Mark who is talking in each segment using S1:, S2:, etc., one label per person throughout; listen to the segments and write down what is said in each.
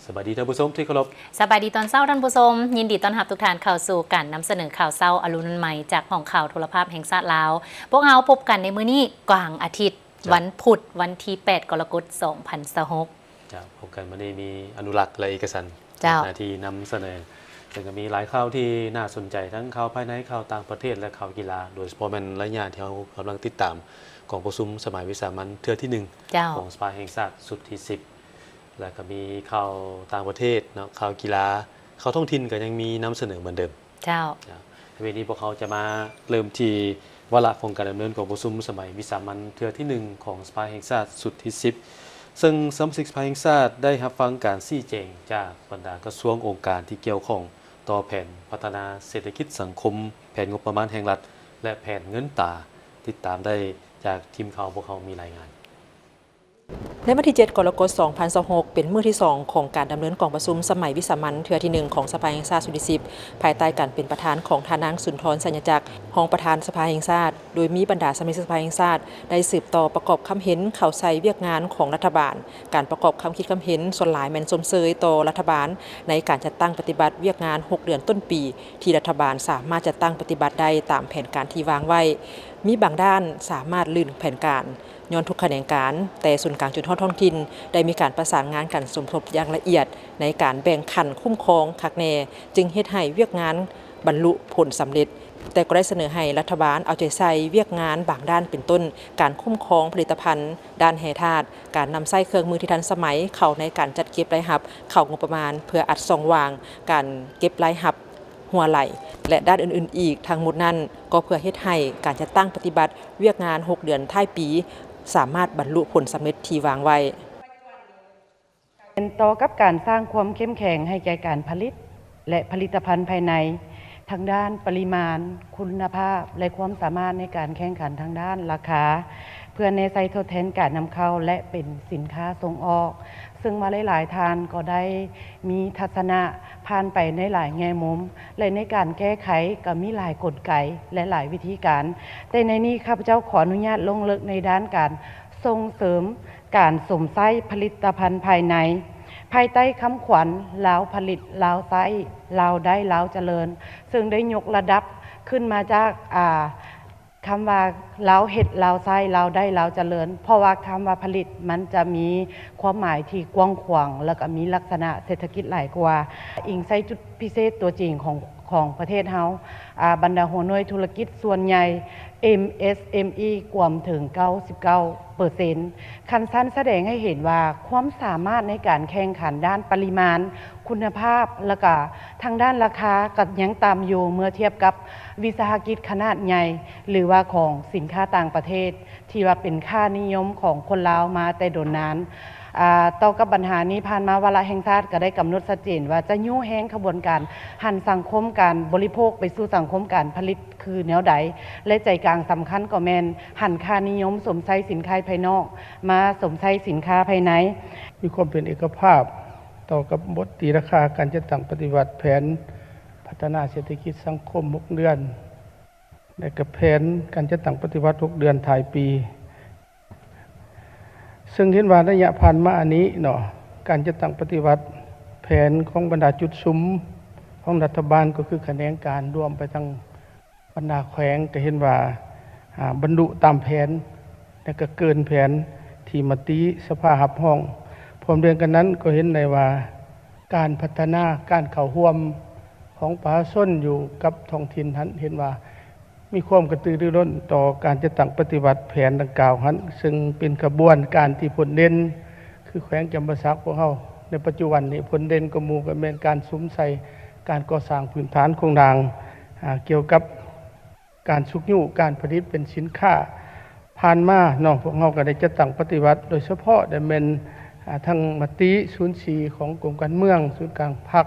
S1: สวัสดีท่านผู้ชมที่เคารพ
S2: สบายดีตอนเช้าท่านผู้ชมยินดีต้อนรับทุกท่านเข้าสู่การนำเสนอข่าวเช้าอรุณใหม่จากห้องข่าวโทรภาพแห่งชาติลาวพวกเราพบกันในมื้อนี้กลางอาทิตย์วันพุธวันที่8กรกฎาคม2026
S1: จะพบกันวันนี้มีอนุรักษ์และเอกสารหน้าที่นำเสนอซึ่งก็มีหลายข่าวที่น่าสนใจทั้งข่าวภายในข่าวต่างประเทศและข่าวกีฬาโดยเฉพาะเป็นระยะที่เรากำลังติดตามของประชุมสมัยวิสามัญเทื่อที่1ของสภาแห่งชาติสุดที่10และก็มีข่าวต่างประเทศเนาะข่าวกีฬาข่าวท้องถิ่นก็ยังมีนำเสนอเหมือนเดิมวันนี้พวกเขาจะมาเริ่มที่วาระของการดำเนินของประชุมสมัยวิสามัญเทื่อที่1ของสภาแห่งชาติสุดที่10ซึ่งสมาชิกสภาแห่งชาติได้รับฟังการชี้แจงจากบรรดากระทรวงองค์การที่เกี่ยวข้องต่อแผนพัฒนาเศรษฐกิจสังคมแผนงบประมาณแห่งรัฐและแผนเงินตราติดตามได้จากทีมข่าวพวกเขามีรายงาน
S3: ในวันที่7กรกฎาคม2026เป็นมื้อที่2ของการดำเนินกองประชุมสมัยวิสามัญเทื่อที่1ของสภาแห่งชาติสุดที่10ภายใต้การเป็นประธานของทานางสุนทรสัญญจักรรองประธานสภาแห่งชาติโดยมีบรรดาสมาชิกสภาแห่งชาติได้สืบต่อประกอบคำเห็นเข้าใส่เวียกงานของรัฐบาลการประกอบคำคิดคำเห็นส่วนหลายแม่นสมเสยต่อรัฐบาลในการจัดตั้งปฏิบัติเวียกงาน6เดือนต้นปีที่รัฐบาลสามารถจัดตั้งปฏิบัติได้ตามแผนการที่วางไว้มีบางด้านสามารถลื่นแผนการย้อนทุกแขนงการแต่ส่วนกลางจุดท้องถิ่นได้มีการประสานงานกันสมทบอย่างละเอียดในการแบ่งขันคุ้มครองคักแน่จึงเฮ็ดให้เวียกงานบรรลุผลสำเร็จแต่ก็ได้เสนอให้รัฐบาลเอาใจใส่เวียกงานบางด้านเป็นต้นการคุ้มครองผลิตภัณฑ์ด้านแห่ธาตุการนำใช้เครื่องมือที่ทันสมัยเข้าในการจัดเก็บรายรับเข้างบประมาณเพื่ออัดส่องวางการเก็บรายรับหัวไหลและด้านอื่นๆอีกทั้งหมดนั้นก็เพื่อเฮ็ดให้การจัดตั้งปฏิบัติเวียกงาน6เดือนท้ายปีสามารถบรรลุผลสำเร็จที่วางไว้
S4: เป็นต่อกับการสร้างความเข้มแข็งให้แก่การผลิตและผลิตภัณฑ์ภายในทางด้านปริมาณคุณภาพและความสามารถในการแข่งขันทางด้านราคาเพื่อในไซทดแทนการนำเข้าและเป็นสินค้าส่งออกซึ่งมาหลายๆท่านก็ได้มีทัศนะผ่านไปในหลายแง่มุมและในการแก้ไขก็มีหลายกลไกและหลายวิธีการแต่ในนี้ข้าพเจ้าขออนุญาตลงลึกในด้านการส่งเสริมการสมไส้ผลิตภัณฑ์ภายในภายใต้คำขวัญลาวผลิตลาวไส้ลาวได้ลาวเจริญซึ่งได้ยกระดับขึ้นมาจากคำว่าลาวเห็ดลาวไส้ลาวได้ลาวเจริญเพราะว่าคำว่าผลิตมันจะมีความหมายที่กว้างขวางแล้วก็มีลักษณะเศรษฐกิจหลายกว่าอิงใส่จุดพิเศษตัวจริงของประเทศเฮาบรรดาหัวหน่วยธุรกิจส่วนใหญ่ MSME กว่าถึง 99% คันสั้นแสดงให้เห็นว่าความสามารถในการแข่งขันด้านปริมาณคุณภาพและก็ทางด้านราคาก็ยังตามอยู่เมื่อเทียบกับวิสาหกิจขนาดใหญ่หรือว่าของสินค้าต่างประเทศที่ว่าเป็นค่านิยมของคนลาวมาแต่โดนนานต่อกับปัญหานี้ผ่านมาวาระแห่งชาติก็ได้กำหนดชัดเจนว่าจะยู่แห้งขบวนการหันสังคมการบริโภคไปสู่สังคมการผลิตคือแนวใดและใจกลางสำคัญก็แมนหันค่านิยมสมใช้สินค้าภายนอกมาสมใช้สินค้าภายใน
S5: มีความเป็นเอกภาพต่อกับบทตีราคาการจัดตั้งปฏิบัติแผนพัฒนาเศรษฐกิจสังคม6เดือนและกับแผนการจัดตั้งปฏิบัติ6เดือนท้ายปีซึ่งเห็นว่าระยะผ่านมาอันนี้เนาะการจัดตั้งปฏิบัติแผนของบรรดาจุดซุ้มของรัฐบาลก็คือแขนงการรวมไปทั้งบรรดาแขวงก็เห็นว่าบรรลุตามแผนและก็เกินแผนที่มติสภาหับห้องพร้อมเดียวกันนั้นก็เห็นได้ว่าการพัฒนาการเข้าร่วมของประชาชนอยู่กับท้องถิ่นนั้นเห็นว่ามีความกระตือรือร้นต่อการจะตั้งปฏิบัติแผนดังกล่าวนั้นซึ่งเป็นกระบวนการที่ผลเด่นคือแขวงจำปาสักพวกเราในปัจจุบันนี้ผลเด่นก็หมู่ก็เป็นการซุ้มใส่การก่อสร้างพื้นฐานโครงสร้างเกี่ยวกับการสุกยุการผลิตเป็นสินค้าผ่านมาเนาะพวกเราก็ได้จะตั้งปฏิบัติโดยเฉพาะได้เป็นทั้งมติ04ของกรมการเมืองศูนย์กลางพรรค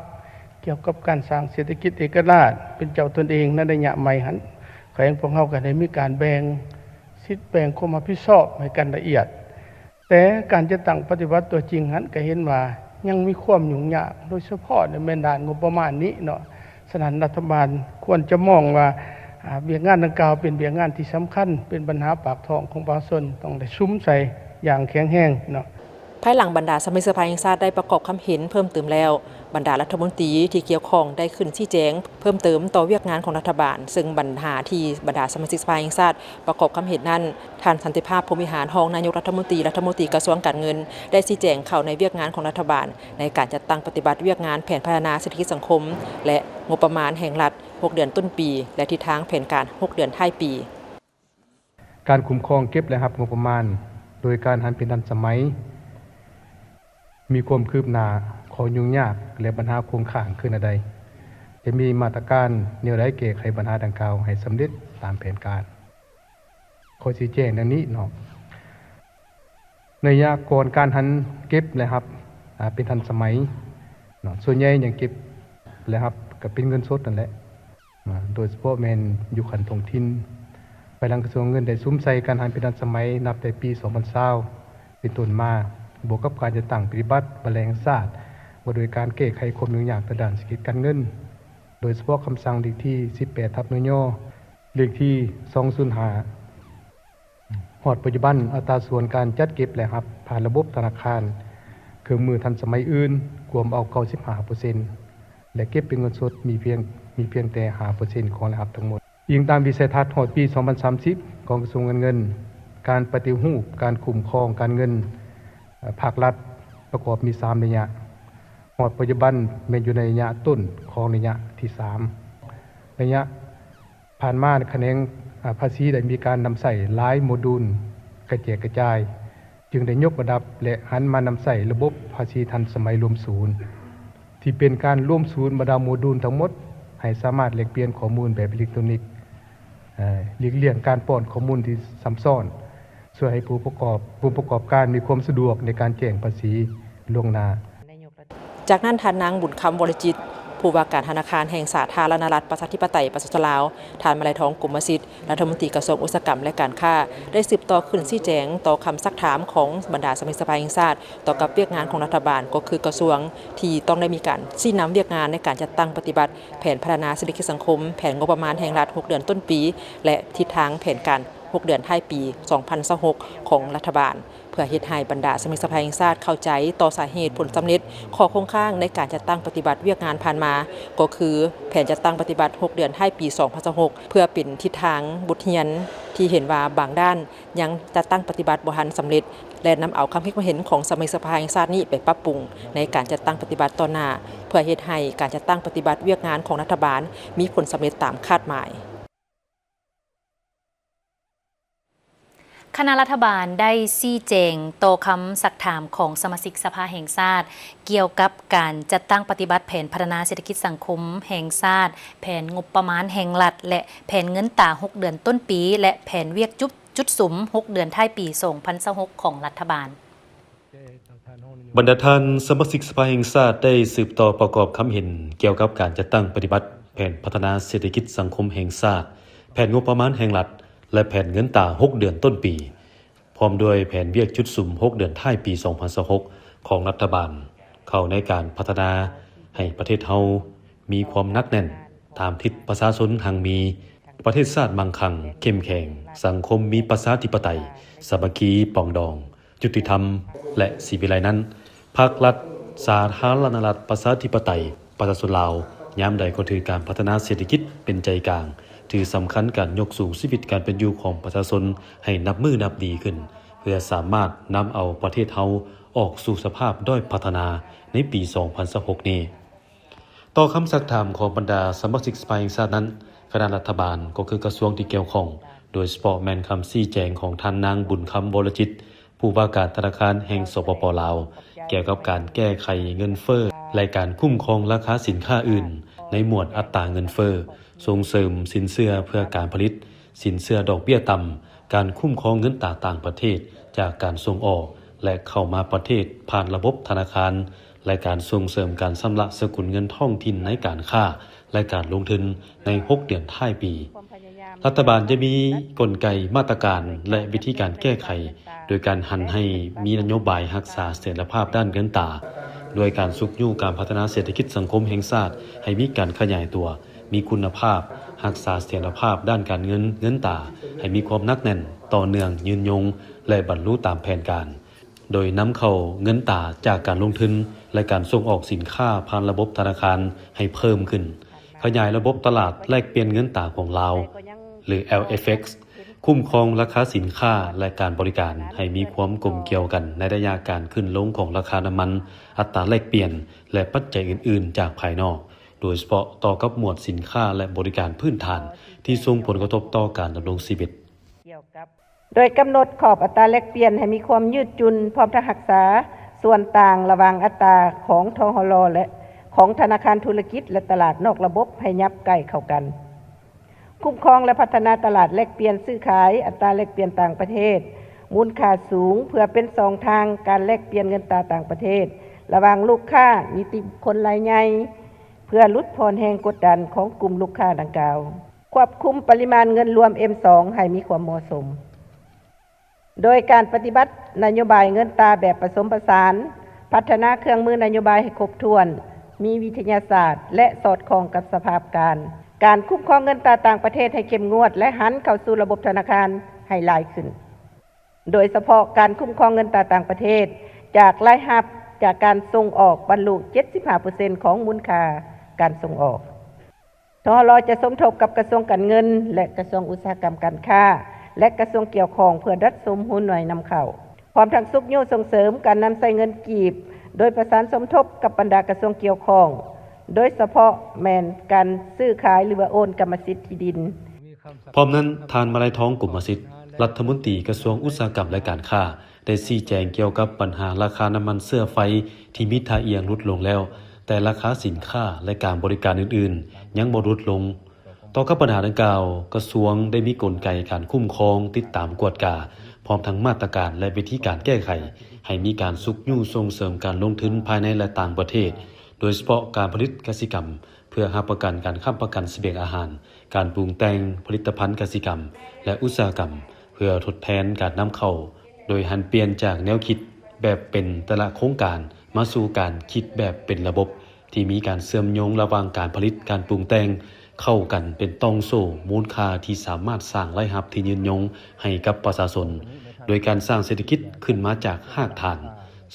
S5: เกี่ยวกับการสร้างเศรษฐกิจเอกราชเป็นเจ้าตนเองในระยะใหม่หันแขวงพวกเราก็ได้มีการแบ่งสิทธิ์แบ่งความรับผิดชอบให้กันละเอียดแต่การจะตั้งปฏิบัติตัวจริงหันก็เห็นว่ายังมีความยุ่งยากโดยเฉพาะในแม่ด้านงบประมาณนี้เนาะฉะนั้นรัฐบาลควรจะมองว่าเบี้ยงานดังกล่าวเป็นเบี้ยงานที่สำคัญเป็นปัญหาปากท้องของประชาชนต้องได้ซุ้มใส่อย่างแข็งแรงเนาะ
S3: ภายหลังบรรดาสมัยสภาแห่งชาติได้ประกอบคำเห็นเพิ่มเติมแล้วบรรดารัฐมนตรีที่เกี่ยวข้องได้ขึ้นชี้แจงเพิ่มเติมต่อเวียกงานของรัฐบาลซึ่งปัญหาที่บรรดาสมาชิกสภาแห่งชาติประกอบคำเห็นนั้นท่านสันติภาพพรหมวิหารรองนายกรัฐมนตรีกระทรวงการเงินได้ชี้แจงเข้าในเวียกงานของรัฐบาลในการจัดตั้งปฏิบัติเวียกงานแผนพัฒนาเศรษฐกิจสังคมและงบประมาณแห่งรัฐ6เดือนต้นปีและทิศทางแผนการ6เดือนท้ายปี
S5: การคุ้มครองเก็บและรับงบประมาณโดยการหันเป็นทันสมัยมีความคืบหน้าขอยุ่งยากและปัญหาคงค้างขึ้นใดจะมีมาตรการแนวใดแก้ไขปัญหาดังกล่าวให้สำเร็จตามแผนการขอชี้แจงดังนี้เนาะในระยะก่อนการหันเก็บและรับเป็นทันสมัยเนาะส่วนใหญ่ยังเก็บและรับก็เป็นเงินสดนั่นแหละโดยเฉพาะแม่นอยู่ขันท้องถิ่นไปทางกระทรวงเงินได้ซุ้มใส่การหันเป็นทันสมัยนับแต่ปี2020เป็นต้นมาบวกกับการจะตั้งปฏิบัติแมลงสาบว่าโดยการแก้ไขความยุ่งยากทางด้านเศรษฐกิจการเงินโดยเฉพาะคำสั่งเลขที่18/นย.เลขที่205ฮอดปัจจุบันอัตราส่วนการจัดเก็บและรับผ่านระบบธนาคารเครื่องมือทันสมัยอื่นรวมเอา 95% และเก็บเป็นเงินสดมีเพียงแต่ 5% ของรายรับทั้งหมดอิงตามวิสัยทัศน์ฮอดปี2030ของกระทรวงเงินการปฏิรูปการคุ้มครองการเงินภาครัฐประกอบมี3ระยะฮอดปัจจุบันแม้นอยู่ในระยะต้นของระยะที่3ระยะผ่านมาคะแนนภาษีได้มีการนำใส่หลายโมดูลกระจายจึงได้ยกระดับและหันมานำใส่ระบบภาษีทันสมัยรวมศูนย์ที่เป็นการรวมศูนย์บรรดาโมดูลทั้งหมดให้สามารถแลกเปลี่ยนข้อมูลแบบอิเล็กทรอนิกส์หลีกเลี่ยงการป้อนข้อมูลที่ซ้ำซ้อนช่วยให้ผู้ประกอบการมีความสะดวกในการแจ้งภาษีล่วงหน้า
S3: จากนั้นท่านนางบุญคำวรจิตผู้ว่าการธนาคารแห่งสาธารณรัฐประชาธิปไตยประชาชนลาวท่านมาลัยทองกุมสิทธิ์รัฐมนตรีกระทรวงอุตสาหกรรมและการค้าได้สืบต่อขึ้นชี้แจงต่อคำซักถามของบรรดาสมาชิกสภาแห่งชาติต่อกับเวียกงานของรัฐบาลก็คือกระทรวงที่ต้องได้มีการชี้นำเวียกงานในการจัดตั้งปฏิบัติแผนพัฒนาเศรษฐกิจสังคมแผนงบประมาณแห่งรัฐ6เดือนต้นปีและทิศทางแผนการ6เดือนท้ายปี2026ของรัฐบาลเพื่อเฮ็ดให้บรรดาสมาชิกสภาแห่งชาติเข้าใจต่อสาเหตุผลสำเร็จข้อคงค้างในการจัดตั้งปฏิบัติเวียกงานผ่านมาก็คือแผนจัดตั้งปฏิบัติ6เดือนท้ายปี2026เพื่อเป็นทิศทางบทเรียนที่เห็นว่าบางด้านยังจัดตั้งปฏิบัติบ่ทันสำเร็จและนำเอาความคิดเห็นของสมาชิกสภาแห่งชาตินี้ไปปรับปรุงในการจัดตั้งปฏิบัติต่อหน้าเพื่อเฮ็ดให้การจัดตั้งปฏิบัติเวียกงานของรัฐบาลมีผลสำเร็จตามคาดหมาย
S2: คณะรัฐบาลได้ชี้แจงโตคำสักถามของสมาชิกสภาแห่งชาติเกี่ยวกับการจัดตั้งปฏิบัติแผนพัฒนาเศรษฐกิจสังคมแห่งชาติแผนงบประมาณแห่งรัฐและแผนเงินตรา6เดือนต้นปีและแผนเวียกจุดสุม6เดือนท้ายปี2026ของรัฐบาล
S1: บรรดาท่านสมาชิกสภาแห่งชาติได้สืบต่อประกอบคำเห็นเกี่ยวกับการจัดตั้งปฏิบัติแผนพัฒนาเศรษฐกิจสังคมแห่งชาติแผนงบประมาณแห่งรัฐและแผนเงินตรา6เดือนต้นปีพร้อมด้วยแผนเวียกจุดสุ่ม6เดือนท้ายปี2026ของรัฐบาลเข้าในการพัฒนาให้ประเทศเฮามีความหนักแน่นตามทิศประชาชนหังมีประเทศชาติมั่งคั่งเข้มแข็งสังคมมีประชาธิปไตยสามัคคีปรองดองยุติธรรมและศรีวิไลนั้นภาครัฐสาธารณรัฐประชาธิปไตยประชาชนลาวยามใดก็ถือการพัฒนาเศรษฐกิจเป็นใจกลางถือสำคัญการยกสูงชีวิตการเป็นอยู่ของประชาชนให้นับมือนับดีขึ้นเพื่อสามารถนำเอาประเทศเฮาออกสู่สภาพด้อยพัฒนาในปี2026นี้ต่อคำสักถามของบรรดาสมาชิกสภาแห่งชาตินั้นคณะรัฐบาลก็คือกระทรวงที่เกี่ยวข้องโดยเฉพาะแม่นคำชี้แจงของท่านนางบุญคำวรจิตผู้ว่าการธนาคารแห่งสปป.ลาวเกี่ยวกับการแก้ไขเงินเฟ้อและการคุ้มครองราคาสินค้าอื่นในหมวดอัตราเงินเฟ้อส่งเสริมสินเชื่อเพื่อการผลิตสินเชื่อดอกเบี้ยต่ำการคุ้มครองเงินตราต่างประเทศจากการส่งออกและเข้ามาประเทศผ่านระบบธนาคารและการส่งเสริมการชำระสกุลเงินท้องถิ่นในการค้าและการลงทุนใน6เดือนท้ายปีรัฐบาลจะมีกลไกมาตรการและวิธีการแก้ไขโดยการหันให้มีนโยบายรักษาเสถียรภาพด้านเงินตราโดยการสุกยู่การพัฒนาเศรษฐกิจสังคมแห่งชาติให้มีการขยายตัวมีคุณภาพรักษาเสถียรภาพด้านการเงินตราให้มีความหนักแน่นต่อเนื่องยืนยงและบรรลุตามแผนการ โดยนำเข้าเงินตราจากการลงทุนและการส่งออกสินค้าผ่านระบบธนาคารให้เพิ่มขึ้นขยายระบบตลาดแลกเปลี่ยนเงินตราของลาวหรือ LFX คุ้มครองราคาสินค้าและการบริการให้มีความกลมเกี่ยวกันในระยะการขึ้นลงของราคาน้ำมันอัตราแลกเปลี่ยนและปัจจัยอื่นๆจากภายนอกโดยเฉพาะต่อกับหมวดสินค้าและบริการพื้นฐานที่ส่งผลกระทบต่อการดำรงชีวิต
S6: โดยกำหนดขอบอัตราแลกเปลี่ยนให้มีความยืดหยุ่นพร้อมทั้งรักษาส่วนต่างระหว่างอัตราของทหล.และของธนาคารธุรกิจและตลาดนอกระบบให้ยับใกล้เข้ากันคุ้มครองและพัฒนาตลาดแลกเปลี่ยนซื้อขายอัตราแลกเปลี่ยนต่างประเทศมูลค่าสูงเพื่อเป็นสองทางการแลกเปลี่ยนเงินตราต่างประเทศระหว่างลูกค้านิติบุคคลรายใหญ่เพื่อลดผ่อนแรงกดดันของกลุ่มลูกค้าดังกล่าวควบคุมปริมาณเงินรวม M2 ให้มีความเหมาะสมโดยการปฏิบัตินโยบายเงินตราแบบผสมผสานพัฒนาเครื่องมือนโยบายให้ครบถ้วนมีวิทยาศาสตร์และสอดคล้องกับสภาพการคุ้มครองเงินตราต่างประเทศให้เข้มงวดและหันเข้าสู่ระบบธนาคารให้หลายขึ้นโดยเฉพาะการคุ้มครองเงินตราต่างประเทศจากรายรับจากการส่งออกบรรลุ 75% ของมูลค่าการส่งออกทหล.จะสมทบกับกระทรวงการเงินและกระทรวงอุตสาหกรรมการค้าและกระทรวงเกี่ยวข้องเพื่อรัดสมหุ้นหน่วยนำเข้าพร้อมทั้งสุขยุส่งเสริมการนำใส่เงินกีบโดยประสานสมทบกับบรรดากระทรวงเกี่ยวข้องโดยเฉพาะแม่นการซื้อขายหรือว่าโอนกรรมสิทธิ์ที่ดิน
S1: พร้อมนั้นทานมาลัยทองกุมสิทธิ์รัฐมนตรีกระทรวงอุตสาหกรรมและการค้าได้ชี้แจงเกี่ยวกับปัญหาราคาน้ำมันเสื้อไฟที่มีท่าเอียงลดลงแล้วแต่ราคาสินค้าและการบริการอื่นๆยังบ่ลดลงต่อกับปัญหาดังกล่าวกระทรวงได้มีกลไกการคุ้มครองติดตามกวดกาพร้อมทั้งมาตรการและวิธีการแก้ไขให้มีการสุกยู่ส่งเสริมการลงทุนภายในและต่างประเทศโดยเฉพาะการผลิตกสิกรรมเพื่อรับประกันการค้ำประกันเสบียงอาหารการปรุงแต่งผลิตภัณฑ์กสิกรรมและอุตสาหกรรมเพื่อทดแทนการนำเข้าโดยหันเปลี่ยนจากแนวคิดแบบเป็นแต่ละโครงการมาสู่การคิดแบบเป็นระบบที่มีการเชื่อมโยงระหว่างการผลิตการปรุงแต่งเข้ากันเป็นตองโซ่มูลค่าที่สามารถสร้างรายรับที่ยืนยงให้กับประชาชนโดยการสร้างเศรษฐกิจขึ้นมาจากรากฐาน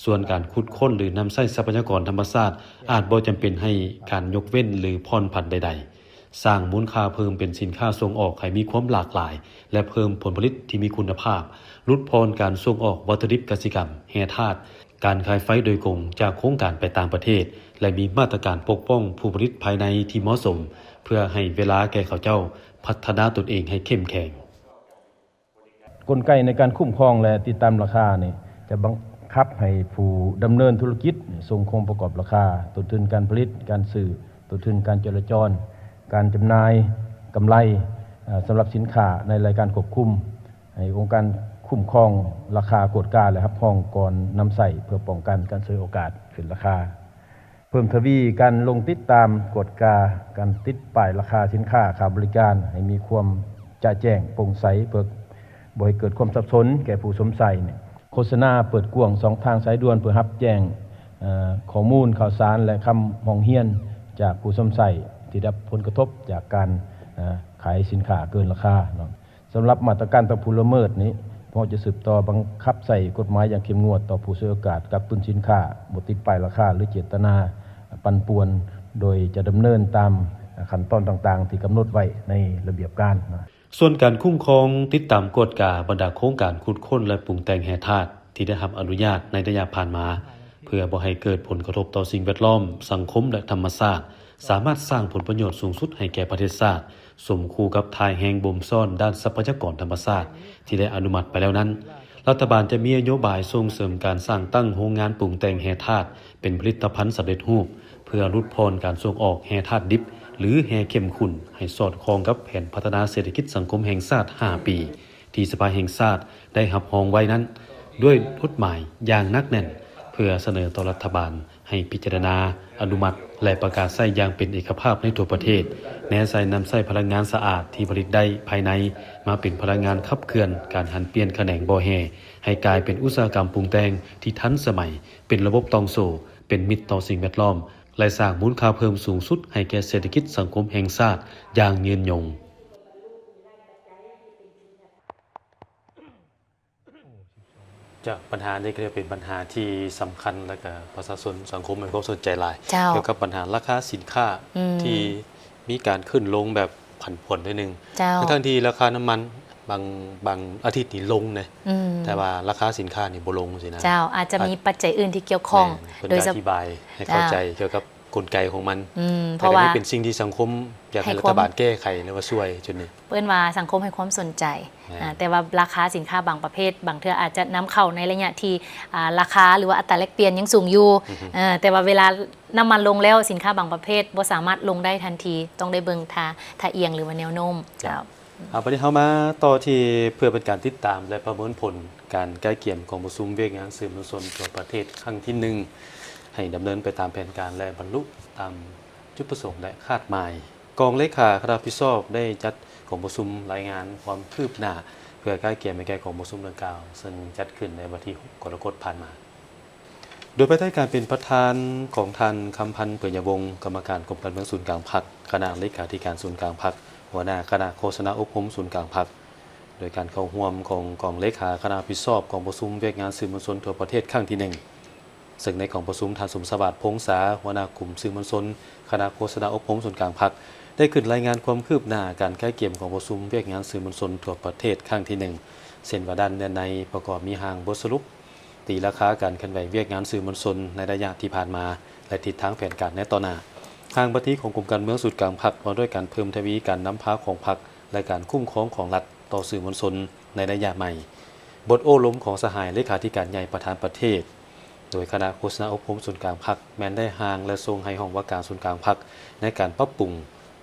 S1: ส่วนการขุดค้นหรือนำใช้ทรัพยากรธรรมชาติอาจบ่จำเป็นให้การยกเว้นหรือผ่อนผันใดๆสร้างมูลค่าเพิ่มเป็นสินค้าส่งออกให้มีความหลากหลายและเพิ่มผลผลิตที่มีคุณภาพลดพรการส่งออกวัตถุดิบกสิกรรมแร่ธาตุการขายไฟโดยตรงจากโครงการไปต่างประเทศและมีมาตรการปกป้องผู้ผลิตภายในที่เหมาะสมเพื่อให้เวลาแก่เขาเจ้าพัฒนาตนเองให้เข้มแข็ง
S7: กลไกในการคุ้มครองและติดตามราคานี่จะบังคับให้ผู้ดำเนินธุรกิจส่งคงประกอบราคาต้นทุนการผลิตการซื้อต้นทุนการจราจรการจำหน่ายกำไรสำหรับสินค้าในรายการควบคุมให้องค์การคุ้มครองราคากฎการและรับรองก่อนนำใส่เพื่อป้องกันการซื้อโอกาสขึ้นราคาเพิ่มทวีการลงติดตามกฎการติดป้ายราคาสินค้าค่าบริการให้มีความจะแจ้งโปร่งใสเพื่อบ่ให้เกิดความสับสนแก่ผู้สวมใส่โฆษณาเปิดกว้าง2ทางสายด่วนเพื่อรับแจ้งข้อมูลข่าวสารและคำห้องเฮียนจากผู้สวมใส่ที่ได้รับผลกระทบจากการขายสินค้าเกินราคาสำหรับมาตรการต่อผู้ละเมิดนี้พอจะสืบต่อบังคับใส่กฎหมายอย่างเข้มงวดต่อผู้ซื้อโอกาสกับตุนสินค้าบ่ติดป้ายราคาหรือเจตนาปั่นป่วนโดยจะดำเนินตามขั้นตอนต่างๆที่กำหนดไว้ในระเบียบการ
S1: ส่วนการคุ้มครองติดตามกฎกาบรรดาโครงการขุดค้นและปรุงแต่งแร่ธาตุที่ได้รับอนุญาตในระยะผ่านมาเพื่อบ่ให้เกิดผลกระทบต่อสิ่งแวดล้อมสังคมและธรรมชาติสามารถสร้างผลประโยชน์สูงสุดให้แก่ประเทศชาติสมคู่กับทายแห่งบ่มซ่อนด้านทรัพยากรธรรมชาติที่ได้อนุมัติไปแล้วนั้นรัฐบาลจะมีนโยบายส่งเสริมการสร้างตั้งโรงงานปรุงแต่งแร่ธาตุเป็นผลิตภัณฑ์สำเร็จรูปเพื่อลดพรการส่งออกแร่ธาตุดิบหรือแร่เข้มข้นให้สอดคล้องกับแผนพัฒนาเศรษฐกิจสังคมแห่งชาติ5ปีที่สภาแห่งชาติได้รับรองไว้นั้นด้วยกฎหมายอย่างหนักแน่นเพื่อเสนอต่อรัฐบาลให้พิจารณาอนุมัติและประกาศใช้อย่างเป็นเอกภาพในทั่วประเทศแนวใช้นำใช้พลังงานสะอาดที่ผลิตได้ภายในมาเป็นพลังงานขับเคลื่อนการหันเปลี่ยนแขนงบ่อแห่ให้กลายเป็นอุตสาหกรรมปรุงแต่งที่ทันสมัยเป็นระบบตองโซ่เป็นมิตรต่อสิ่งแวดล้อมและสร้างมูลค่าเพิ่มสูงสุดให้แก่เศรษฐกิจสังคมแห่งชาติอย่างยืนยง จากปัญหานี้ก็จะเป็นปัญหาที่สำคัญและก็ประชาชนสังคมให้ความสนใจหลาย
S2: เจ้า
S1: เกี่ยวกับปัญหาราคาสินค้าที่มีการขึ้นลงแบบผันผวนนิดนึง
S2: เจ้า
S1: ทั้งที่ราคาน้ำมันบางอาทิตย์นี่ลงนะแต่ว่าราคาสินค้านี่บ่ลงสินะ
S2: เจ้าอาจจะมีปัจจัยอื่นที่เกี่ยวข้อง
S1: โด
S2: โด
S1: ย
S2: ย
S1: อ
S2: เฉ
S1: ธิ
S2: พาะ
S1: บายให้เข้าใจเกี่ยวกับกลไกของมัน
S2: เพ
S1: แต่
S2: ราะ
S1: ก็
S2: ว่า
S1: นี่เป็นสิ่งที่สังคมอยากให้รัฐบาลแก้ไขหรือว่าช่วยจุดนี้
S2: เปิ้นว่าสังคมให้ความสนใจ
S1: แม่น
S2: แต่ว่าราคาสินค้าบางประเภท บางเทื่ออาจจะนำเข้าในระยะที่ราคาหรือว่าอัตราแลกเปลี่ยนยังสูงอยู่แต่ว่าเวลาน้ำมันลงแล้วสินค้าบางประเภทบ่สามารถลงได้ทันทีต้องได้เบิ่งท่าเอียงหรือว่าแนวโน้มเจ้า
S1: เอาไปที่เขามาต่อที่เพื่อเป็นการติดตามและประเมินผลการใกล้เกี่ยมของประชุมเวียกงานสื่อมวลชนทั่วประเทศครั้งที่ 1 ให้ดำเนินไปตามแผนการและบรรลุตามจุดประสงค์และคาดหมาย กองเลขาคณะรับผิดชอบได้จัดของประชุมรายงานความคืบหน้าเพื่อใกล้เกี่ยมในแก่ของประชุมดังกล่าวซึ่งจัดขึ้นในวันที่ 6 กรกฎาคมผ่านมา โดยภายใต้การเป็นประธานของท่านคำพันธ์เปิยวงศ์กรรมการกรมการเมืองศูนย์กลางพรรคคณะเลขาธิการศูนย์กลางพรรคหัวหน้าคณะโฆษณาอบรมศูนย์กลางพรรคโดยการเข้าร่วมของกองเลขาคณะรับผิดชอบกองประชุมเวียกงานสื่อมวลชนทั่วประเทศครั้งที่ 1 ซึ่งในกองประชุมท่านสมสวัสดิ์พงษาหัวหน้ากลุ่มสื่อมวลชนคณะโฆษณาอบรมศูนย์กลางพรรคได้ขึ้นรายงานความคืบหน้าการใกล้เกี่ยมของประชุมเวียกงานสื่อมวลชนทั่วประเทศครั้งที่ 1 เส้นว่าด้านในประกอบมีหางบทสรุปตีราคาการเคลื่อนไหวเวียกงานสื่อมวลชนในระยะที่ผ่านมาและทิศทางแผนการในต่อหน้าทางปฏิของกรมการเมืองศูนย์กลางพรรคมาด้วยการเพิ่มทวีการนำพาของพรรคและการคุ้มครองของรัฐต่อสื่อมวลชนในระยะใหม่บทโอ้ล้มของสหายเลขาธิการใหญ่ประธานประเทศโดยคณะโฆษณาอบรมศูนย์กลางพรรคแม้นได้ห่างและทรงให้ห้องว่าการศูนย์กลางพรรคในการปรับปรุง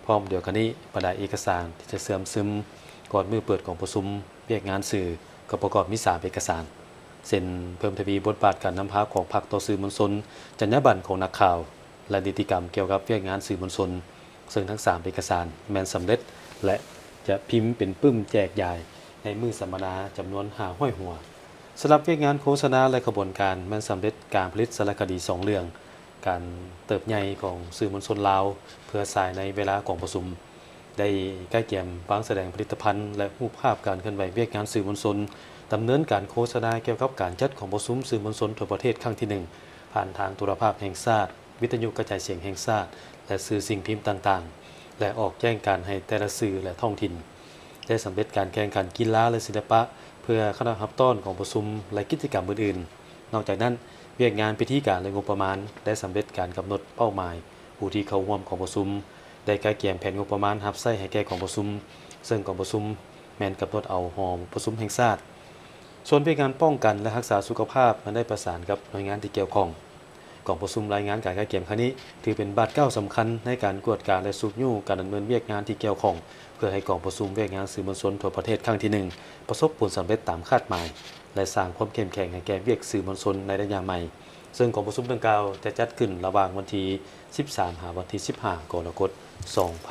S1: พร้อมเดียวกันนี้ประดาเอกสารที่จะเสื่อมซึมก่อนมือเปิดของประชุมเวียกงานสื่อก็ประกอบมี3เอกสารเส้นเพิ่มทวีบทบาทการนำพาของพรรคต่อสื่อมวลชนจรรยาบรรณของนักข่าวและนิติกรรมเกี่ยวกับเวียกงานสื่อมวลชนซึ่งทั้ง3เอกสารแม้นสำเร็จและจะพิมพ์เป็นปึ้มแจกจ่ายในมือสัมมนาจำนวน5ห้อยหัวสำหรับเวียกงานโฆษณาและกระบวนการแม้นสำเร็จการผลิตสารคดี2เรื่องการเติบใหญ่ของสื่อมวลชนลาวเพื่อสายในเวลาของประชุมได้ใกล้เกี่ยมวางแสดงผลิตภัณฑ์และรูปภาพการเคลื่อนไหวเวียกงานสื่อมวลชนดำเนินการโฆษณาเกี่ยวกับการจัดของประชุมสื่อมวลชนทั่วประเทศครั้งที่ 1 ผ่านทางโทรภาพแห่งชาติวิทยุกระจายเสียงแห่งชาติและสื่อสิ่งพิมพ์ต่างๆและออกแจ้งการให้แต่ละสื่อและท้องถิ่นได้สำเร็จการแข่งขันกีฬาและศิลปะเพื่อคณะรับต้อนของประชุมและกิจกรรมอื่นๆนอกจากนั้นเวียกงานพิธีการและงบประมาณได้สำเร็จการกำหนดเป้าหมายผู้ที่เข้าร่วมของประชุมได้ใกล้เคียงแผนงบประมาณรับใช้ให้แก่ของประชุมซึ่งของประชุมแม่นกำหนดเอาหอประชุมแห่งชาติส่วนเวียกงานป้องกันและรักษาสุขภาพมันได้ประสานกับหน่วยงานที่เกี่ยวข้องกองประชุมรายงานการใกล้เคียงครั้งนี้ถือเป็นบาทเก้าสำคัญในการกวดการและสูบยู่การดำเนินเวียกงานที่เกี่ยวข้องเพื่อให้กองประชุมเวียกงานสื่อมวลชนทั่วประเทศครั้งที่ 1 ประสบผลสำเร็จตามคาดหมายและสร้างความเข้มแข็งให้แก่เวียกสื่อมวลชนในระยะใหม่ซึ่งกองประชุมดังกล่าวจะจัดขึ้นระหว่างวันที่ 13 หาวันที่ 15 กรกฎาคม 2026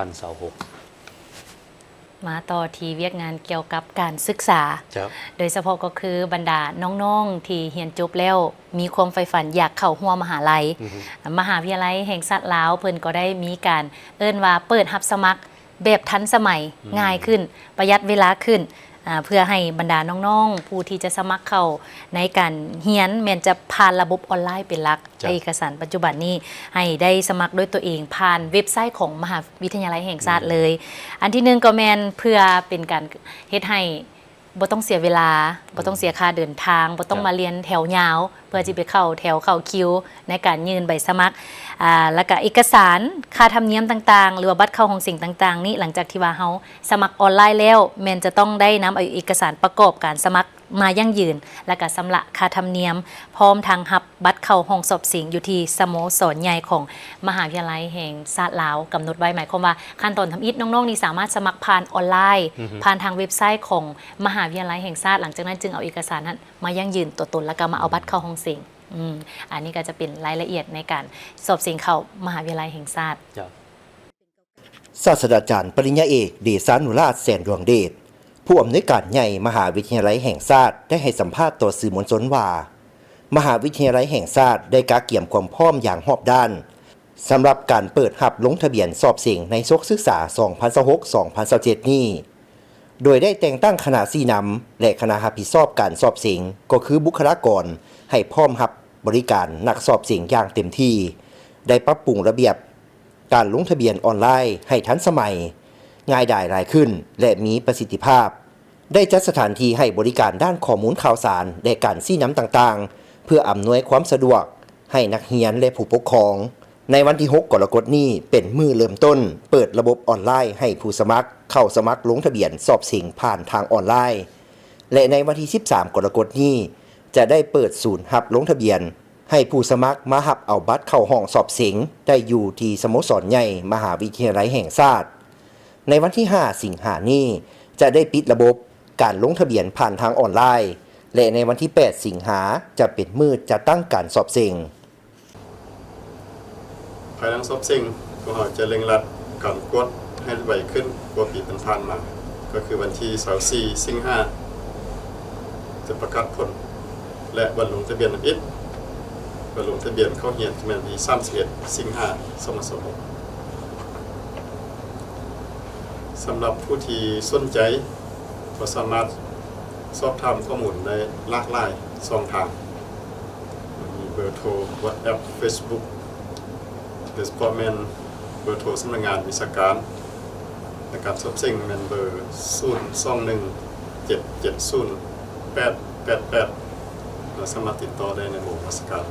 S2: มาต่อที่เวียกงานเกี่ยวกับการศึกษา
S1: ครับ
S2: โดยเฉพาะก็คือบรรดาน้องๆที่เรียนจบแล้วมีความใฝ่ฝันอยากเข้าร่วมมหาลัย มหาวิทยาลัยแห่งชาติลาวเพิ่นก็ได้มีการเอิ้นว่าเปิดรับสมัครแบบทันสมัยง่ายขึ้นประหยัดเวลาขึ้นเพื่อให้บรรดาน้องๆผู้ที่จะสมัครเข้าในการเรียนแม้นจะผ่านระบบออนไลน์เป็นหลักในเอกสารปัจจุบันนี้ให้ได้สมัครด้วยตัวเองผ่านเว็บไซต์ของมหาวิทยาลัยแห่งชาติเลยอันที่หนึ่งก็แม่นเพื่อเป็นการเฮ็ดให้บ่ต้องเสียเวลาบ่ต้องเสียค่าเดินทางบ่ต้องมาเรียนแถวยาวเพื่อจะไปเข้าแถวเข้าคิวในการยื่นใบสมัครแล้วก็เอกสารค่าธรรมเนียมต่างๆหรือว่าบัตรเข้าของสิ่งต่างๆนี่หลังจากที่ว่าเฮาสมัครออนไลน์แล้วแม่นจะต้องได้นำเอาเอกสารประกอบการสมัครมายั่งยืนแล้วก็สำระค่าธรรมเนียมพร้อมทางรับบัตรเข้าห้องสอบสิ่งอยู่ที่สโมสรใหญ่ของมหาวิทยาลัยแห่งชาติลาวกำหนดไว้หมายความว่าขั้นตอนทำอิฐน้องๆนี่สามารถสมัครผ่านออนไลน์ผ่านทางเว็บไซต์ของมหาวิทยาลัยแห่งชาติหลังจากนั้นจึงเอาเอกสารนั้นมายั่งยืนตัวตนแล้วก็มาเอาบัตรเข้าห้องสิ่งอันนี้ก็จะเป็นรายละเอียดในการสอบสิ่งเข้ามหาวิทยาลัยแห่งชาติ
S8: ศาสตราจารย์ปริญญาเอกเดชานุราชแสนดวงเดชผู้อำนวยการใหญ่มหาวิทยาลัยแห่งชาติได้ให้สัมภาษณ์ต่อสื่อมวลชนว่ามหาวิทยาลัยแห่งชาติได้กะเกี่ยมความพร้อมอย่างรอบด้านสำหรับการเปิดรับลงทะเบียนสอบเสียงในโชคศึกษา 2026-2027 นี้ โดยได้แต่งตั้งคณะ4นำและคณะรับผิดชอบการสอบเสียงก็คือบุคลากรให้พร้อมรับบริการนักสอบเสียงอย่างเต็มที่ได้ปรับปรุงระเบียบการลงทะเบียนออนไลน์ให้ทันสมัยง่ายดายหลายขึ้นและมีประสิทธิภาพได้จัดสถานที่ให้บริการด้านข้อมูลข่าวสารและการซี้น้ำต่างๆเพื่ออำนวยความสะดวกให้นักเรียนและผู้ปกครองในวันที่6 กรกฎาคมนี้เป็นมื้อเริ่มต้นเปิดระบบออนไลน์ให้ผู้สมัครเข้าสมัครลงทะเบียนสอบเสียงผ่านทางออนไลน์และในวันที่13 กรกฎาคมนี้จะได้เปิดศูนย์รับลงทะเบียนให้ผู้สมัครมารับเอาบัตรเข้าห้องสอบเสียงได้อยู่ที่สโมสรใหญ่มหาวิทยาลัยแห่งชาติในวันที่5 สิงหาคมนี้จะได้ปิดระบบการลงทะเบียนผ่านทางออนไลน์และในวันที่8 สิงหาคมจะเป็นมื้อจะตั้งการสอบเสียง
S9: ภายหลังสอบเสียงก็จะเร่งรัดการกดให้ไวขึ้นกว่าปีผ่านมาก็คือวันที่24 สิงหาคมจะประกาศผลและวันลงทะเบียนอีกวันลงทะเบียนเข้าเรียนวันที่31 สิงหาคม 2026สำหรับผู้ที่สนใจก็สามารถสอบถามข้อมูลในหลากหลายช่องทางมีเบอร์โทร WhatsApp Facebook หรือเบอร์โทรสำนักงานวิชาการในการสอบเสียงเป็นเบอร์ 021-770-888 เราสามารถติดต่อได้ในหมู่ราชการ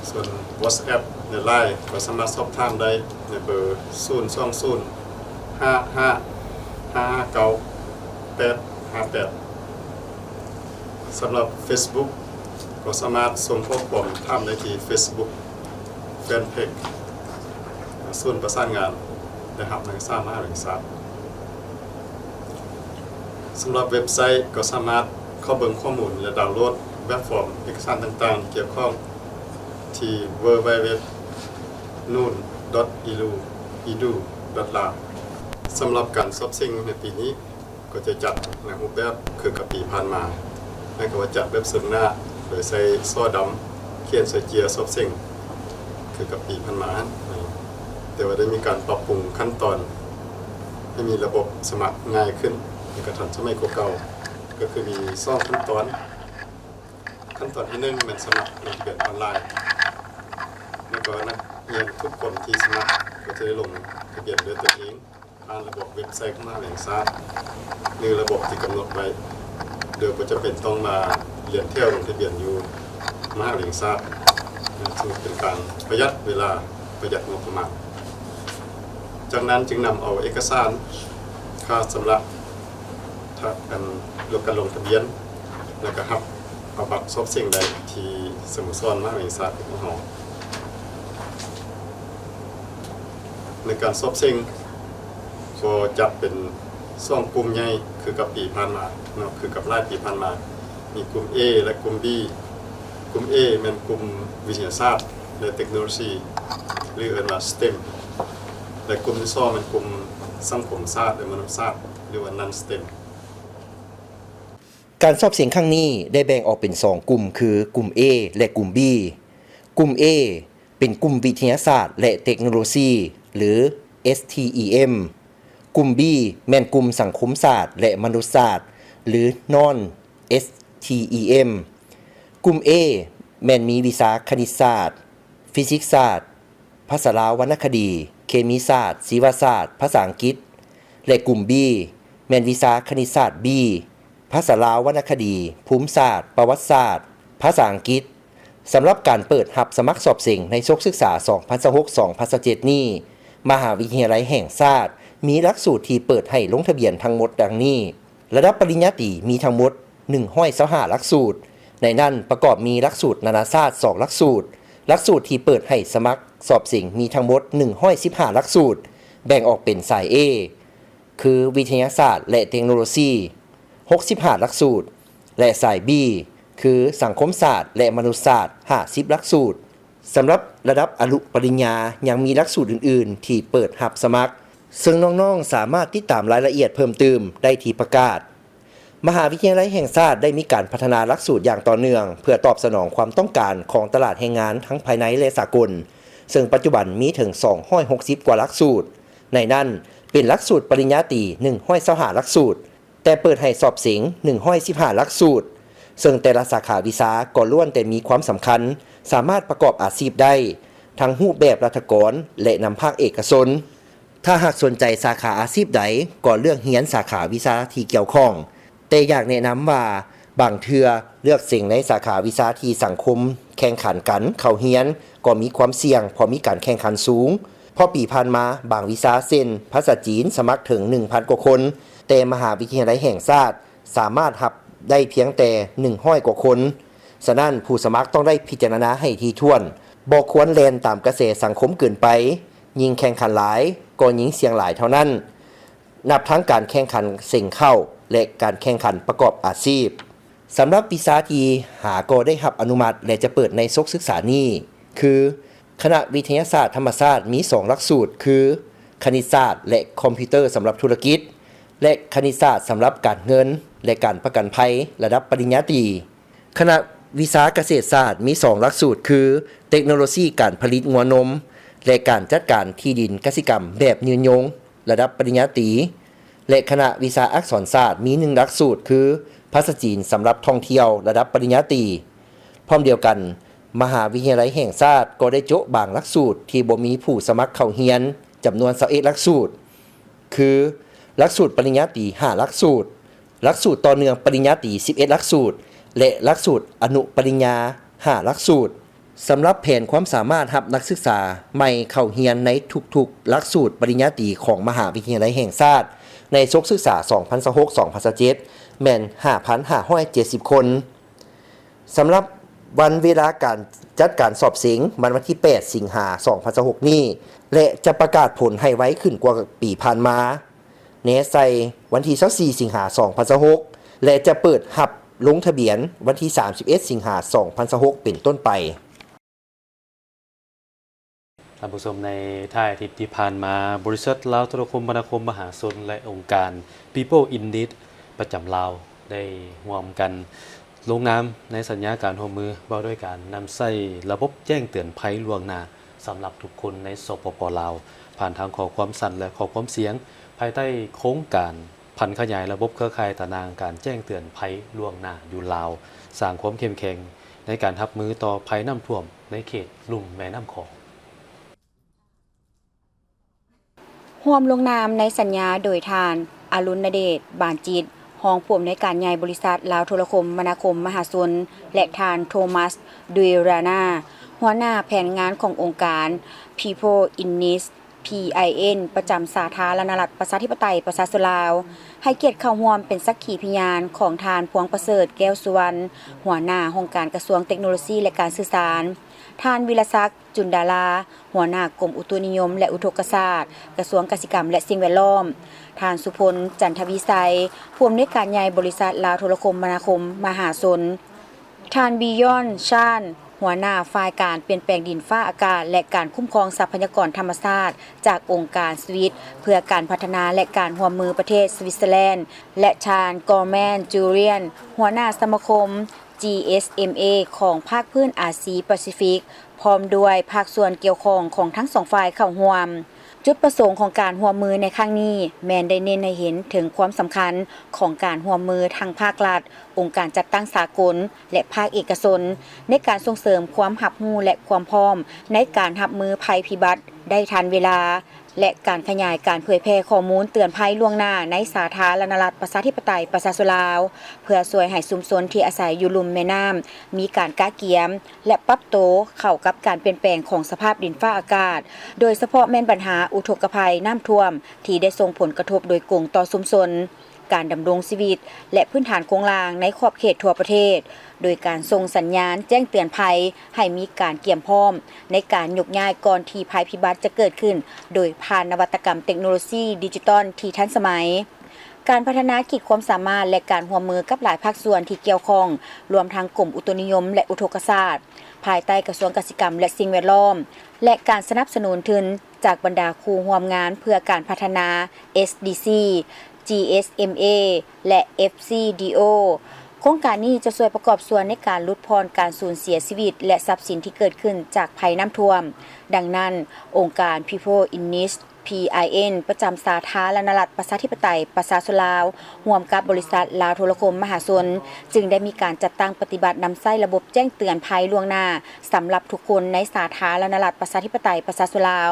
S9: ส่วน WhatsApp ใน LINE ก็สามารถสอบถามได้ในเบอร์ 020-55-559-858 สำหรับ Facebook ก็สามารถส่งข้อความถามได้ที่ Facebookแฟนเพจส่วนประสานงานและหับนักศึกษามหาวิทยาลัยสำหรับเว็บไซต์ก็สามารถเข้าเบิ่งข้อมูลและดาวน์โหลดแบบฟอร์มเอกสารต่างๆที่เกี่ยวข้องที่ www.noon.edu.lak สำหรับการสอบเสียงในปีนี้ก็จะจัดในรูปแบบคือกับปีผ่านมานั่นก็ว่าจัดแบบซึ่งหน้าโดยใช้ซอดำเขียนใส่เจียสอบเสียงคือกับปีผ่านมาแต่ว่าได้มีการปรับปรุงขั้นตอนให้มีระบบสมัครง่ายขึ้นในกระทันสมัยเก่าก็คือมี2ขั้นตอนที่1เป็นสมัครลงทะเบียนออนไลน์แล้วก็นักเรียนทุกคนที่สมัครก็จะได้ลงทะเบียนด้วยตัวเองผ่านระบบเว็บไซต์ของมหาวิทยาลัยหรือระบบที่กำหนดไว้โดยบ่จำเป็นต้องมาเรียนเที่ยวลงทะเบียนอยู่มหาวิทยาลัยซึ่งเป็นการประหยัดเวลาประหยัดงบประมาณจากนั้นจึงนำเอาเอกสารค่าชำระการลงทะเบียนแล้วก็รับเอาบัตรสอบเสียงได้ที่สโมสรมหาวิทยาลัยของเราในการสอบเสียงก็จัดเป็น2กลุ่มใหญ่คือกับปีผ่านมาเนาะคือกับรายปีผ่านมามีกลุ่ม A และกลุ่ม B กลุ่ม A เป็นกลุ่มวิทยาศาสตร์และเทคโนโลยีหรือเรียกว่า STEM และกลุ่มที่2เป็นกลุ่มสังคมศาสตร์และมนุษยศาสตร์หรือว่า Non-STEM
S8: การสอบเสียงครั้งนี้ได้แบ่งออกเป็น2กลุ่มคือกลุ่ม A และกลุ่ม B กลุ่ม A เป็นกลุ่มวิทยาศาสตร์และเทคโนโลยีหรือ STEM กลุ่ม B แม่นกลุ่มสังคมศาสตร์และมนุษยศาสตร์หรือ Non STEM กลุ่ม A แม่นมีวิชาคณิตศาสตร์ฟิสิกส์ศาสตร์ภาษาลาววรรณคดีเคมีศาสตร์ชีวศาสตร์ภาษาอังกฤษและกลุ่ม B แม่นวิชาคณิตศาสตร์ B ภาษาลาววรรณคดีภูมิศาสตร์ประวัติศาสตร์ภาษาอังกฤษสำหรับการเปิดรับสมัครสอบเสียงในชกศึกษา 2026-2027 นี้มหาวิทยาลัยแห่งชาติมีหลักสูตรที่เปิดให้ลงทะเบียนทั้งหมดดังนี้ระดับปริญญาตรีมีทั้งหมด125หลักสูตรในนั้นประกอบมีหลักสูตรนานาชาติ2หลักสูตรหลักสูตรที่เปิดให้สมัครสอบเสียงมีทั้งหมด115หลักสูตรแบ่งออกเป็นสาย A คือวิทยาศาสตร์และเทคโนโลยี65หลักสูตรและสาย B คือสังคมศาสตร์และมนุษยศาสตร์50หลักสูตรสำหรับระดับอนุปริญญายังมีหลักสูตรอื่นๆที่เปิดรับสมัครซึ่งน้องๆสามารถติดตามรายละเอียดเพิ่มเติมได้ที่ประกาศมหาวิทยาลัยแห่งชาติได้มีการพัฒนาหลักสูตรอย่างต่อเนื่องเพื่อตอบสนองความต้องการของตลาดแรงงานทั้งภายในและสากลซึ่งปัจจุบันมีถึง260กว่าหลักสูตรในนั้นเป็นหลักสูตรปริญญาตรี125หลักสูตร แต่เปิดให้สอบเสียง115หลักสูตรซึ่งแต่ละสาขาวิชาก็ล้วนแต่มีความสำคัญสามารถประกอบอาชีพได้ทั้งรูปแบบรัฐกรและนำภาคเอกชนถ้าหากสนใจสาขาอาชีพใดก็เลือกเรียนสาขาวิชาที่เกี่ยวข้องแต่อยากแนะนำว่าบางเทื่อเลือกสิ่งในสาขาวิชาที่สังคมแข่งขันกันเข้าเรียนก็มีความเสี่ยงเพราะมีการแข่งขันสูงเพราะปีผ่านมาบางวิชาเช่นภาษาจีนสมัครถึง 1,000 กว่าคนแต่มหาวิทยาลัยแห่งชาติสามารถรับได้เพียงแต่100 กว่าคนฉะนั้นผู้สมัครต้องได้พิจารณาให้ถี่ถ้วนบ่ควรแล่นตามกระแสสังคมเกินไปยิ่งแข่งขันหลายก็ยิ่งเสี่ยงหลายเท่านั้นนับทั้งการแข่งขันเสี่ยงเข้าและการแข่งขันประกอบอาชีพสำหรับวิชาที่หาก็ได้รับอนุมัติและจะเปิดในศกศึกษานี้คือคณะวิทยาศาสตร์ธรรมศาสตร์มี2หลักสูตรคือคณิตศาสตร์และคอมพิวเตอร์สำหรับธุรกิจและคณิตศาสตร์สำหรับการเงินและการประกันภัยระดับปริญญาตรีคณะวิชาเกษตรศาสตร์มี2หลักสูตรคือเทคโนโลยีการผลิตงัวนมและการจัดการที่ดินกสิกรรมแบบยืนยงระดับปริญญาตรีและคณะวิชาอักษรศาสตร์มี1หลักสูตรคือภาษาจีนสำหรับท่องเที่ยวระดับปริญญาตรีพร้อมเดียวกันมหาวิทยาลัยแห่งชาติก็ได้โจ๊ะบางหลักสูตรที่บ่มีผู้สมัครเข้าเรียนจำนวน21หลักสูตรคือหลักสูตรปริญญาตรี5หลักสูตรหลักสูตรต่อเนื่องปริญญาตรี11หลักสูตรและหลักสูตรอนุปริญญา5หลักสูตรสำหรับแผนความสามารถรับนักศึกษาใหม่เข้าเรียนในทุกๆหลักสูตรปริญญาตรีของมหาวิทยาลัยแห่งชาติในศกศึกษา 2026-2027 แม่น 5,570 คนสำหรับวันเวลาการจัดการสอบเสียงวันที่ 8 สิงหาคม 2026 นี้และจะประกาศผลให้ไว้ขึ้นกว่าปีผ่านมาเนใส่วันที่ 24 สิงหาคม 2026 และจะเปิดรับลงทะเบียนวันที่ 31 สิงหาคม 2026 เป็นต้นไป
S1: ท่านผู้ชมในท้ายอาทิตย์ที่ผ่านมาบริษัทลาวโทรคมนาคมมหาชนและองค์การ People in Need ประจำลาวได้ร่วมกันลงนามในสัญญาการร่วมมือว่าด้วยการนำใส่ระบบแจ้งเตือนภัยล่วงหน้าสำหรับทุกคนในสปป.ลาวผ่านทางข้อความสั่นและข้อความเสียงภายใต้โครงการพันขยายระบบเครือข่ายตารางการแจ้งเตือนภัยล่วงหน้าอยู่ลาวสร้างความเข้มแข็งในการรับมือต่อภัยน้ำท่วมในเขตลุ่มแม่น้ำคอง
S10: ร่วมลงนามในสัญญาโดยทานอรุณเดชบานจิตรองผู้อำนวยการใหญ่บริษัทลาวโทรคมนาคมมหาชนและทานโทมัสดุยรานาหัวหน้าแผนงานขององค์การ People in Need PIN ประจำสาธารณรัฐประชาธิปไตยประชาชนลาวให้เกียรติเข้าร่วมเป็นสักขีพยานของทานพวงประเสริฐแก้วสุวรรณหัวหน้าองค์การกระทรวงเทคโนโลยีและการสื่อสารท่านวิรศักดิ์จุนดาราหัวหน้ากรมอุตุนิยมและอุทกศาสตร์กระทรวงเกษตรกรรมและสิ่งแวดล้อมท่านสุพลจันทวิสัยผู้อำนวยการใหญ่บริษัทลาวโทรคมนาคมมหาชนท่านบิยอนชานหัวหน้าฝ่ายการเปลี่ยนแปลงดินฟ้าอากาศและการคุ้มครองทรัพยากรธรรมชาติจากองค์การสวิสเพื่อการพัฒนาและการร่วมมือประเทศสวิตเซอร์แลนด์และชานกอร์แมนจูเลียนหัวหน้าสมาคม GSMA ของภาคพื้นอาซีแปซิฟิกพร้อมด้วยภาคส่วนเกี่ยวข้องของทั้งสองฝ่ายเข้าร่วมจุดประสงค์ของการร่วมมือในครั้งนี้แม้นได้เน้นให้เห็นถึงความสำคัญของการร่วมมือทางภาครัฐองค์การจัดตั้งสากลและภาคเอกชนในการส่งเสริมความรับรู้และความพร้อมในการรับมือภัยพิบัติได้ทันเวลาและการขยายการเผยแพร่ข้อมูลเตือนภัยล่วงหน้าในสาธารณรัฐประชาธิปไตยประชาชนลาวเพื่อช่วยให้ชุมชนที่อาศัยอยู่ลุ่มแม่น้ำมีการกะเกียมและปรับตัวเข้ากับการเปลี่ยนแปลงของสภาพดินฟ้าอากาศโดยเฉพาะแม่นปัญหาอุทกภัยน้ำท่วมที่ได้ส่งผลกระทบโดยตรงต่อชุมชนการดำรงชีวิตและพื้นฐานโครงสร้างในขอบเขตทั่วประเทศโดยการส่งสัญญาณแจ้งเตือนภัยให้มีการเตรียมพร้อมในการยกย้ายก่อนที่ภัยพิบัติจะเกิดขึ้นโดยผ่านนวัตกรรมเทคโนโลยีดิจิทัลที่ทันสมัยการพัฒนาขีดความสามารถและการร่วมมือกับหลายภาคส่วนที่เกี่ยวข้องรวมทั้งกรมอุตุนิยมและอุทกศาสตร์ภายใต้กระทรวงเกษตรกรรมและสิ่งแวดล้อมและการสนับสนุนทุนจากบรรดาคู่ร่วมงานเพื่อการพัฒนา SDC GSMA และ FCDO โครงการนี้จะช่วยประกอบส่วนในการลดพรการสูญเสียชีวิตและทรัพย์สินที่เกิดขึ้นจากภัยน้ำท่วมดังนั้นองค์การ People in Need PIN ประจำสาธารณรัฐประชาธิปไตยประชาชนลาวร่วมกับบริษัทลาวโทรคมมหาชนจึงได้มีการจัดตั้งปฏิบัตินำใช้ระบบแจ้งเตือนภัยล่วงหน้าสำหรับทุกคนในสาธารณรัฐประชาธิปไตยประชาชนลาว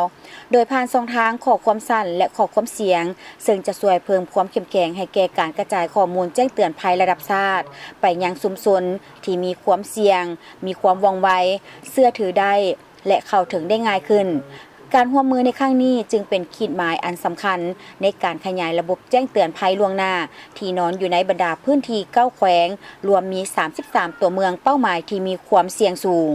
S10: โดยผ่านช่องทางข้อความสั้นและข้อความเสียงซึ่งจะช่วยเพิ่มความเข้มแข็งให้แก่การกระจายข้อมูลแจ้งเตือนภัยระดับชาติไปยังชุมชนที่มีความเสี่ยงมีความว่องไวเชื่อถือได้และเข้าถึงได้ง่ายขึ้นการร่วมมือในครั้งนี้จึงเป็นขีดหมายอันสำคัญในการขยายระบบแจ้งเตือนภัยล่วงหน้าที่นอนอยู่ในบรรดาพื้นที่9แขวงรวมมี33ตัวเมืองเป้าหมายที่มีความเสี่ยงสูง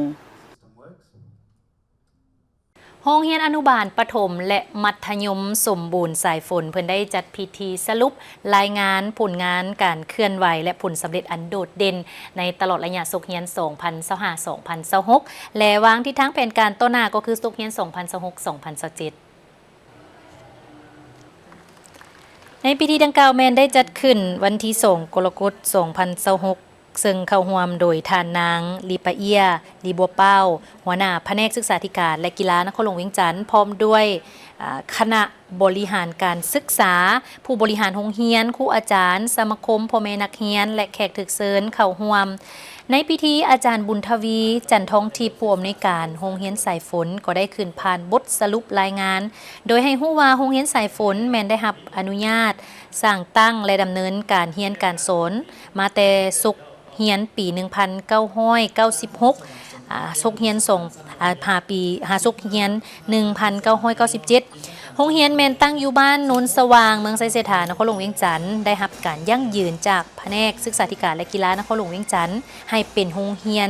S2: โรงเรียนอนุบาลประถมและมัธยมสมบูรณ์สายฝนเพิ่นได้จัดพิธีสรุปรายงานผลงานการเคลื่อนไหวและผลสำเร็จอันโดดเด่นในตลอดระยะศุกร์เรียน 2025-2026 และวางที่ทางแผนการต้นหน้าก็คือศุกร์เรียน 2026-2027 ในพิธีดังกล่าวแมนได้จัดขึ้นวันที่2กรกฎาคม 2026ซึ่งเข้าร่วมโดยท่านนางลีปะเอียลีบัวเป้าหัวหน้าแผนกศึกษาธิการและกีฬานครหลวงเวียงจันทน์พร้อมด้วยคณะบริหารการศึกษาผู้บริหารโรงเรียนครูอาจารย์สมาคมพ่อแม่นักเรียนและแขกถึกเชิญเข้าร่วมในพิธีอาจารย์บุญทวีจันทองทิพย์ผู้อำนวยการโรงเรียนสายฝนก็ได้ขึ้นผ่านบทสรุปรายงานโดยให้ฮู้ว่าโรงเรียนสายฝนแม่นได้รับอนุญาตสร้างตั้งและดำเนินการเรียนการสอนมาแต่ศุกร์เฮียนปี 1996 ศุกร์เฮียนส่งปีศุกร์เฮียน 1997 โรงเรียนแม่นตั้งอยู่บ้านโนนสว่างเมืองไสเสถานครหลวงเวียงจันทน์ได้รับการยั่งยืนจากแผนกศึกษาธิการและกีฬานครหลวงเวียงจันทน์ให้เป็นโรงเรียน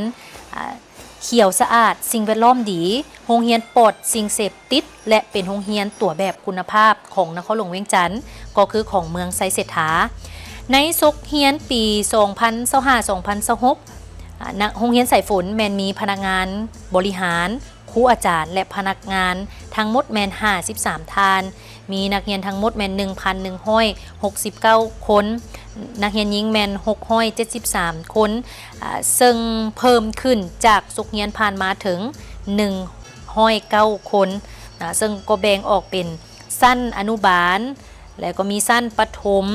S2: เขียวสะอาดสิ่งแวดล้อมดีโรงเรียนปลอดสิ่งเสพติดและเป็นโรงเรียนตัวแบบคุณภาพของนครหลวงเวียงจันทน์ก็คือของเมืองไสเสถาในศุกร์เฮียนปี 2025-2026 โรงเรียนสายฝนแมนมีพนักงานบริหารครูอาจารย์และพนักงานทั้งหมดแมน53ท่านมีนักเรียนทั้งหมดแมน 1,169 คนนักเรียนหญิงแมน673 คนซึ่งเพิ่มขึ้นจากศุกร์เฮียนผ่านมาถึง109 คนซึ่งก็แบ่งออกเป็นสั้นอนุบาลและก็มีสั้นประถม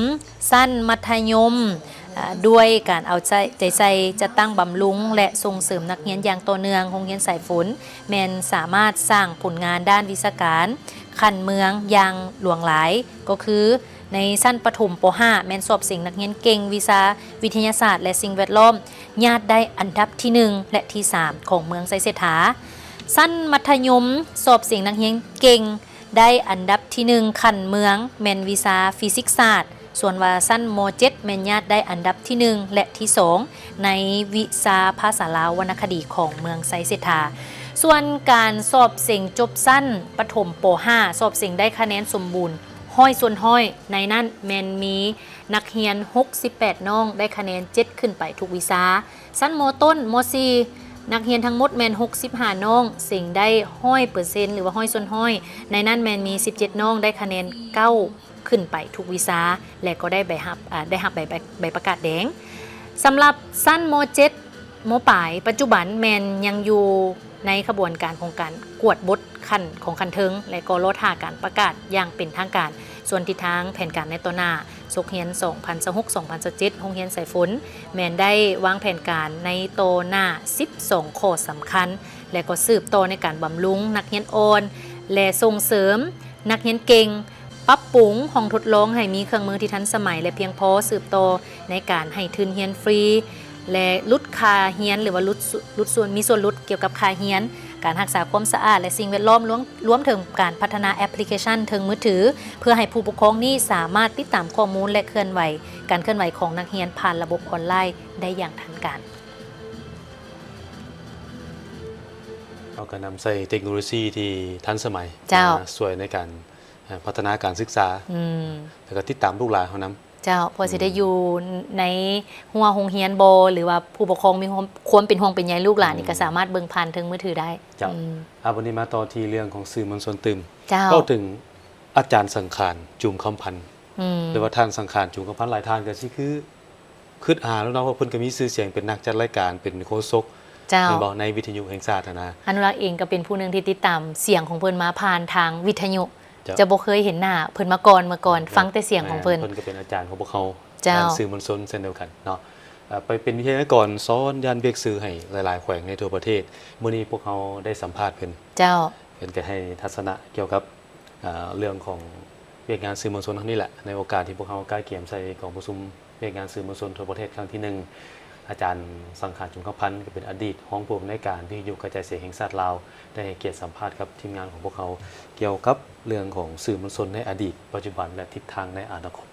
S2: สั้นมัธยมด้วยการเอาใจใส่จะตั้งบำรุงและส่งเสริมนักเรียนอย่างต่อเนื่องโรงเรียนสายฝนแมนสามารถสร้างผลงานด้านวิชาการขั้นเมืองอย่างหลวงหลายก็คือในสั้นประถมป .5 แมนสอบสิ่งนักเรียนเก่งวิชาวิทยาศาสตร์และสิ่งแวดล้อมญาติได้อันดับที่1และที่3ของเมืองไสเสถาสั้นมัธยมสอบสิ่งนักเรียนเก่งได้อันดับที่1ขั้นเมืองแมนวิชาฟิสิกส์ศาสตร์ส่วนว่าสั้นม .7 แมนญาติได้อันดับที่1และที่2ในวิชาภาษาลาววรรณคดีของเมืองไสเสถาส่วนการสอบเสิ่งจบสั้นประถมป .5 สอบเสิ่งได้คะแนนสมบูรณ์ห้อยส่วนห้อยในนั้นแมนมีนักเรียน68น้องได้คะแนน7ขึ้นไปทุกวิชาสั้นมต้นม .4 นักเรียนทั้งหมดแมน65น้องสิ่งได้100%หรือว่าห้อยส่วนห้อยในนั้นแมนมี17น้องได้คะแนน9ขึ้นไปทุกวิชาและก็ได้ใบประกาศแดงสำหรับสั้นม .7 ม.ปลายปัจจุบันแมนยังอยู่ในขบวนการของการกวดบทขั้นของคันเทิงและก็รอท่าการประกาศอย่างเป็นทางการส่วนทิศทางแผนการในตัวหน้าศุกร์เฮียน 2026-2027 โรงเรียนสายฝนแมนได้วางแผนการในตัวหน้า12ข้อสำคัญและก็สืบต่อในการบำรุงนักเรียนอ่อนและส่งเสริมนักเรียนเก่งปรับปรุงห้องทดลองให้มีเครื่องมือที่ทันสมัยและเพียงพอสืบต่อในการให้ทุนเรียนฟรีและลดค่าเรียนหรือว่าลดส่วนมีส่วนลดเกี่ยวกับค่าเรียนการรักษาความสะอาดและสิ่งแวดล้อมรวมถึงการพัฒนาแอปพลิเคชันถึงมือถือเพื่อให้ผู้ปกครองนี่สามารถติดตามข้อมูลและการเคลื่อนไหวของนักเรียนผ่านระบบออนไลน์ได้อย่างทันการ
S1: เราก็นำใส่เทคโนโลยีที่ทันสมัยสวยในการพัฒนาการศึกษาแล้วก็ติดตามลูกหลานเขานำ
S2: เจ้าพอสิได้อยู่ในหัวโรงเรียนโบหรือว่าผู้ปกครองมีความเป็นห่วงเป็นใยลูกหลานนี่ก็สามารถเบิ่งผ่านทางมือถือได้
S1: เจ้าวันนี้มาต่อที่เรื่องของสื่อมวลชนตื่ม
S2: เจ้า
S1: ก็ถึงอาจารย์สังขารจุมคำพันธ์หรือว่าท่านสังขารจุมคำพันธ์หลายท่านก็สิคือแล้วเนาะว่าเพิ่นก็มีชื่อเสียงเป็นนักจัดรายการเป็นโฆษกบอกในวิทยุแห่งชาตินะ
S2: อนุรักษ์เองก็เป็นผู้นึงที่ติดตามเสียงของเพิ่นมาผ่านทางวิทยุ จะบ่เคยเห็นหน้าเพิ่นมาก่อนฟังแต่เสียงของเพิ่น
S1: เพิ่นก็เป็นอาจารย์ของพวกเขา
S2: เจ้า
S1: งานสื่อมวลชนเช่นเดียวกันเนาะไปเป็นวิทยากรสอนยานเวียกสื่อให้หลายๆแขวงในทั่วประเทศมื้อนี้พวกเขาได้สัมภาษณ์เพิ่น
S2: เจ้า
S1: เพิ่นก็ให้ทัศนะเกี่ยวกับเรื่องของเวียกงานสื่อมวลชนครั้งนี้แหละในโอกาสที่พวกเขาใกล้เกี่ยมใส่กองประชุมเวียกงานสื่อมวลชนทั่วประเทศครั้งที่ 1อาจารย์สังขารจุมคพันธ์ก็เป็นอดีตห้องผู้อำนวยการที่อยู่กระจายเสียงแห่งชาติลาวได้ให้เกียรติสัมภาษณ์กับทีมงานของพวกเขาเกี่ยวกับเรื่องของสื่อมวลชนในอดีตปัจจุบันและทิศทางในอนาคต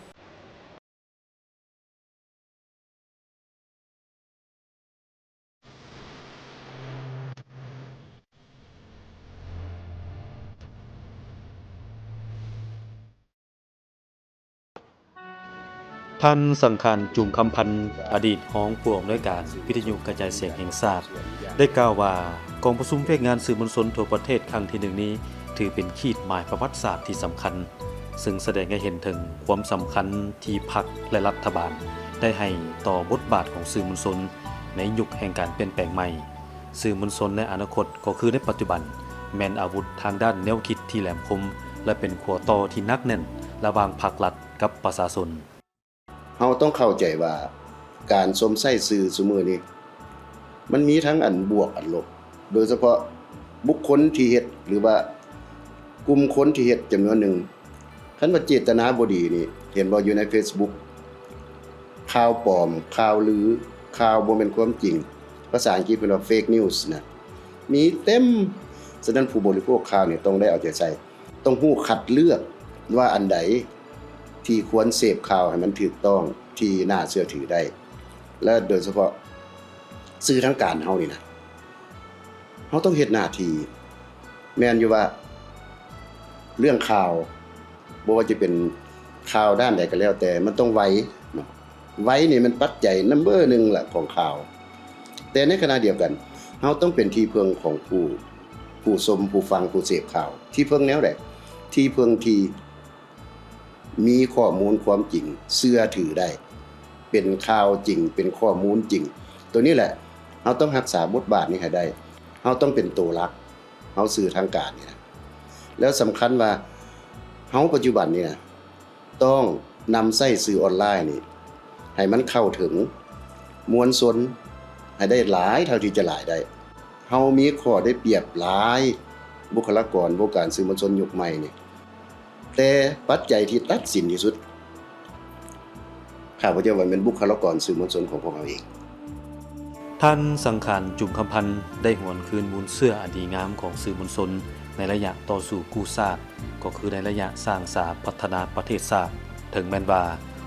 S1: ท่านสังขารจุมคำพันธ์อดีตห้องผู้อำนวยการวิทยุกระจายเสียงแห่งชาติได้กล่าวว่ากองประชุมเวียกงานสื่อมวลชนทั่วประเทศครั้งที่ 1นี้ถือเป็นขีดหมายประวัติศาสตร์ที่สำคัญซึ่งแสดงให้เห็นถึงความสำคัญที่พรรคและรัฐบาลได้ให้ต่อบทบาทของสื่อมวลชนในยุคแห่งการเปลี่ยนแปลงใหม่สื่อมวลชนในอนาคตก็คือในปัจจุบันแม่นอาวุธทางด้านแนวคิดที่แหลมคมและเป็นขั้วต่อที่หนักแน่นระหว่างพรรครัฐกับประชาชน
S11: เฮาต้องเข้าใจว่าการสวมใส่สื่อซุมื้อนี้มันมีทั้งอันบวกอันลบโดยเฉพาะบุคคลที่เฮ็ดหรือว่ากลุ่มคนที่เฮ็ดจำนวนหนึ่งคันว่าเจตนาบ่ดีนี่เห็นบ่อยู่ใน Facebook ข่าวปลอมข่าวลือข่าวบ่แม่นความจริงภาษาอังกฤษเพิ่นว่า fake news นะมีเต็มฉะนั้นผู้บริโภคข่าวนี่ต้องได้เอาใจใส่ต้องฮู้คัดเลือกว่าอันใดที่ควรเสพข่าวให้มันถูกต้องที่น่าเชื่อถือได้และโดยเฉพาะสื่อทางการเฮานี่นะเฮาต้องเฮ็ดหน้าที่แม่นอยู่ว่าเรื่องข่าวบ่ว่าจะเป็นข่าวด้านใดก็แล้วแต่มันต้องไวเนาะไวนี่มันปัจจัยนัมเบอร์1ล่ะของข่าวแต่ในขณะเดียวกันเฮาต้องเป็นที่พึ่งของผู้ชมผู้ฟังผู้เสพข่าวที่พึ่งแนวใดที่พึ่งที่มีข้อมูลความจริงเชื่อถือได้เป็นข่าวจริงเป็นข้อมูลจริงตัวนี้แหละเราต้องรักษาบทบาทนี้ให้ได้เราต้องเป็นตัวหลักเราสื่อทางการนี่นะแล้วสำคัญว่าเราปัจจุบันนี่นะต้องนำใช้สื่อออนไลน์นี่ให้มันเข้าถึงมวลชนให้ได้หลายเท่าที่จะหลายได้เรามีข้อได้เปรียบหลายบุคลากรวงการสื่อมวลชนยุคใหม่นี่แต่ปัจจัยที่ตัดสินที่สุดข้าพเจ้าว่าเป็นบุคลากรสื่อมวลชนของพวกเราเอง
S1: ท่านสังขารจุมคำพันธ์ได้หวนคืนมูลเสื้ออดีงามของสื่อมวลชนในระยะต่อสู่กู้ชาติก็คือในระยะสร้างสาพัฒนาประเทศชาติถึงแม้นว่า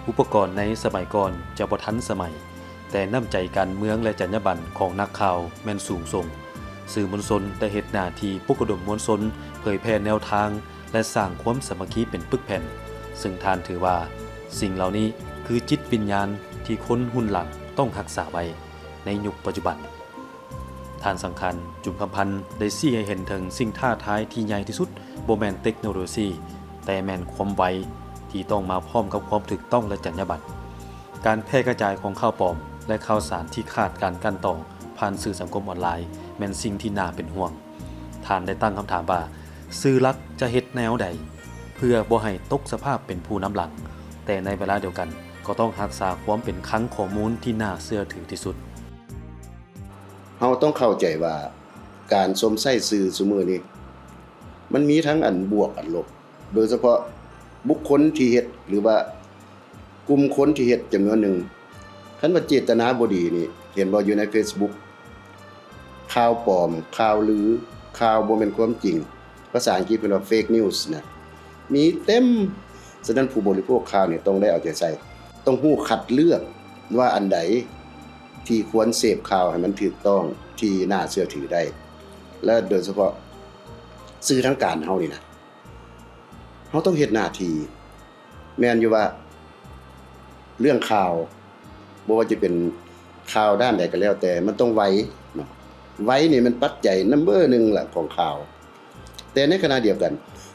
S1: อุปกรณ์ในสมัยก่อนจะบ่ทันสมัยแต่น้ำใจการเมืองและจรรยาบรรณของนักข่าวแม่นสูงส่งสื่อมวลชนได้เฮ็ดหน้าที่ปลุกระดมมวลชนเผยแพร่แนวทางและสร้างความสามัคคีเป็นปึกแผ่นซึ่งท่านถือว่าสิ่งเหล่านี้คือจิตวิญญาณที่คนรุ่นหลังต้องรักษาไว้ในยุคปัจจุบันท่านสังขารจุมคำพันธ์ได้ชี้ให้เห็นถึงสิ่งท้าทายที่ใหญ่ที่สุดบ่แม่นเทคโนโลยีแต่แม่นความไวที่ต้องมาพร้อมกับความถูกต้องและจรรยาบรรณการแพร่กระจายของข่าวปลอมและข่าวสารที่ขาดการกั้นต่อผ่านสื่อสังคมออนไลน์แม่นสิ่งที่น่าเป็นห่วงท่านได้ตั้งคำถามว่าสื่อรัฐจะเฮ็ดแนวใดเพื่อบ่ให้ตกสภาพเป็นผู้นำหลังแต่ในเวลาเดียวกันก็ต้องรักษาความเป็นคลังข้อมูลที่น่าเชื่อถือที่สุด
S11: เฮาต้องเข้าใจว่าการสวมใส่สื่อซุมื้อนี้มันมีทั้งอันบวกอันลบโดยเฉพาะบุคคลที่เฮ็ดหรือว่ากลุ่มคนที่เฮ็ดจำนวนหนึ่งคันว่าเจตนาบ่ดีนี่เห็นบ่อยู่ใน Facebook ข่าวปลอมข่าวลือข่าวบ่แม่นความจริงภาษาอังกฤษเพิ่นว่า fake news นะมีเต็มฉะนั้นผู้บริโภคข่าวนี่ต้องได้เอาใจใส่ต้องฮู้คัดเลือกว่าอันใดที่ควรเสพข่าวให้มันถูกต้องที่น่าเชื่อถือได้และโดยเฉพาะสื่อทางการเฮานี่นะเฮาต้องเฮ็ดหน้าที่แม่นอยู่ว่าเรื่องข่าวบ่ว่าจะเป็นข่าวด้านใดก็แล้วแต่มันต้องไวเนาะไวนี่มันปัจจัยนัมเบอร์1ล่ะของข่าวแต่ในขณะเดียวกัน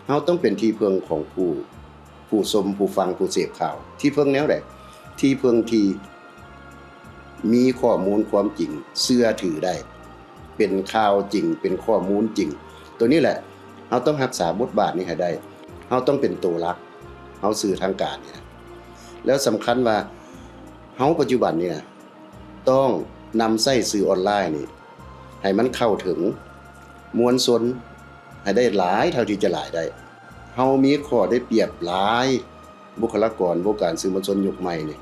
S11: เฮาต้องเป็นที่พึ่งของผู้ชมผู้ฟังผู้เสพข่าวที่พึ่งแนวใดที่พึ่งที่มีข้อมูลความจริงเชื่อถือได้เป็นข่าวจริงเป็นข้อมูลจริงตัวนี้แหละเราต้องรักษาบทบาทนี้ให้ได้ เฮาต้องเป็นตัวหลักเฮาสื่อทางการเนี่ยแล้วสำคัญว่าเฮาปัจจุบันเนี่ยต้องนำใช้สื่อออนไลน์นี่ให้มันเข้าถึงมวลชนให้ได้หลายเท่าที่จะหลายได้เฮามีข้อได้เปรียบหลายบุคลากรวงการสื่อมวลชนยุคใหม่นี่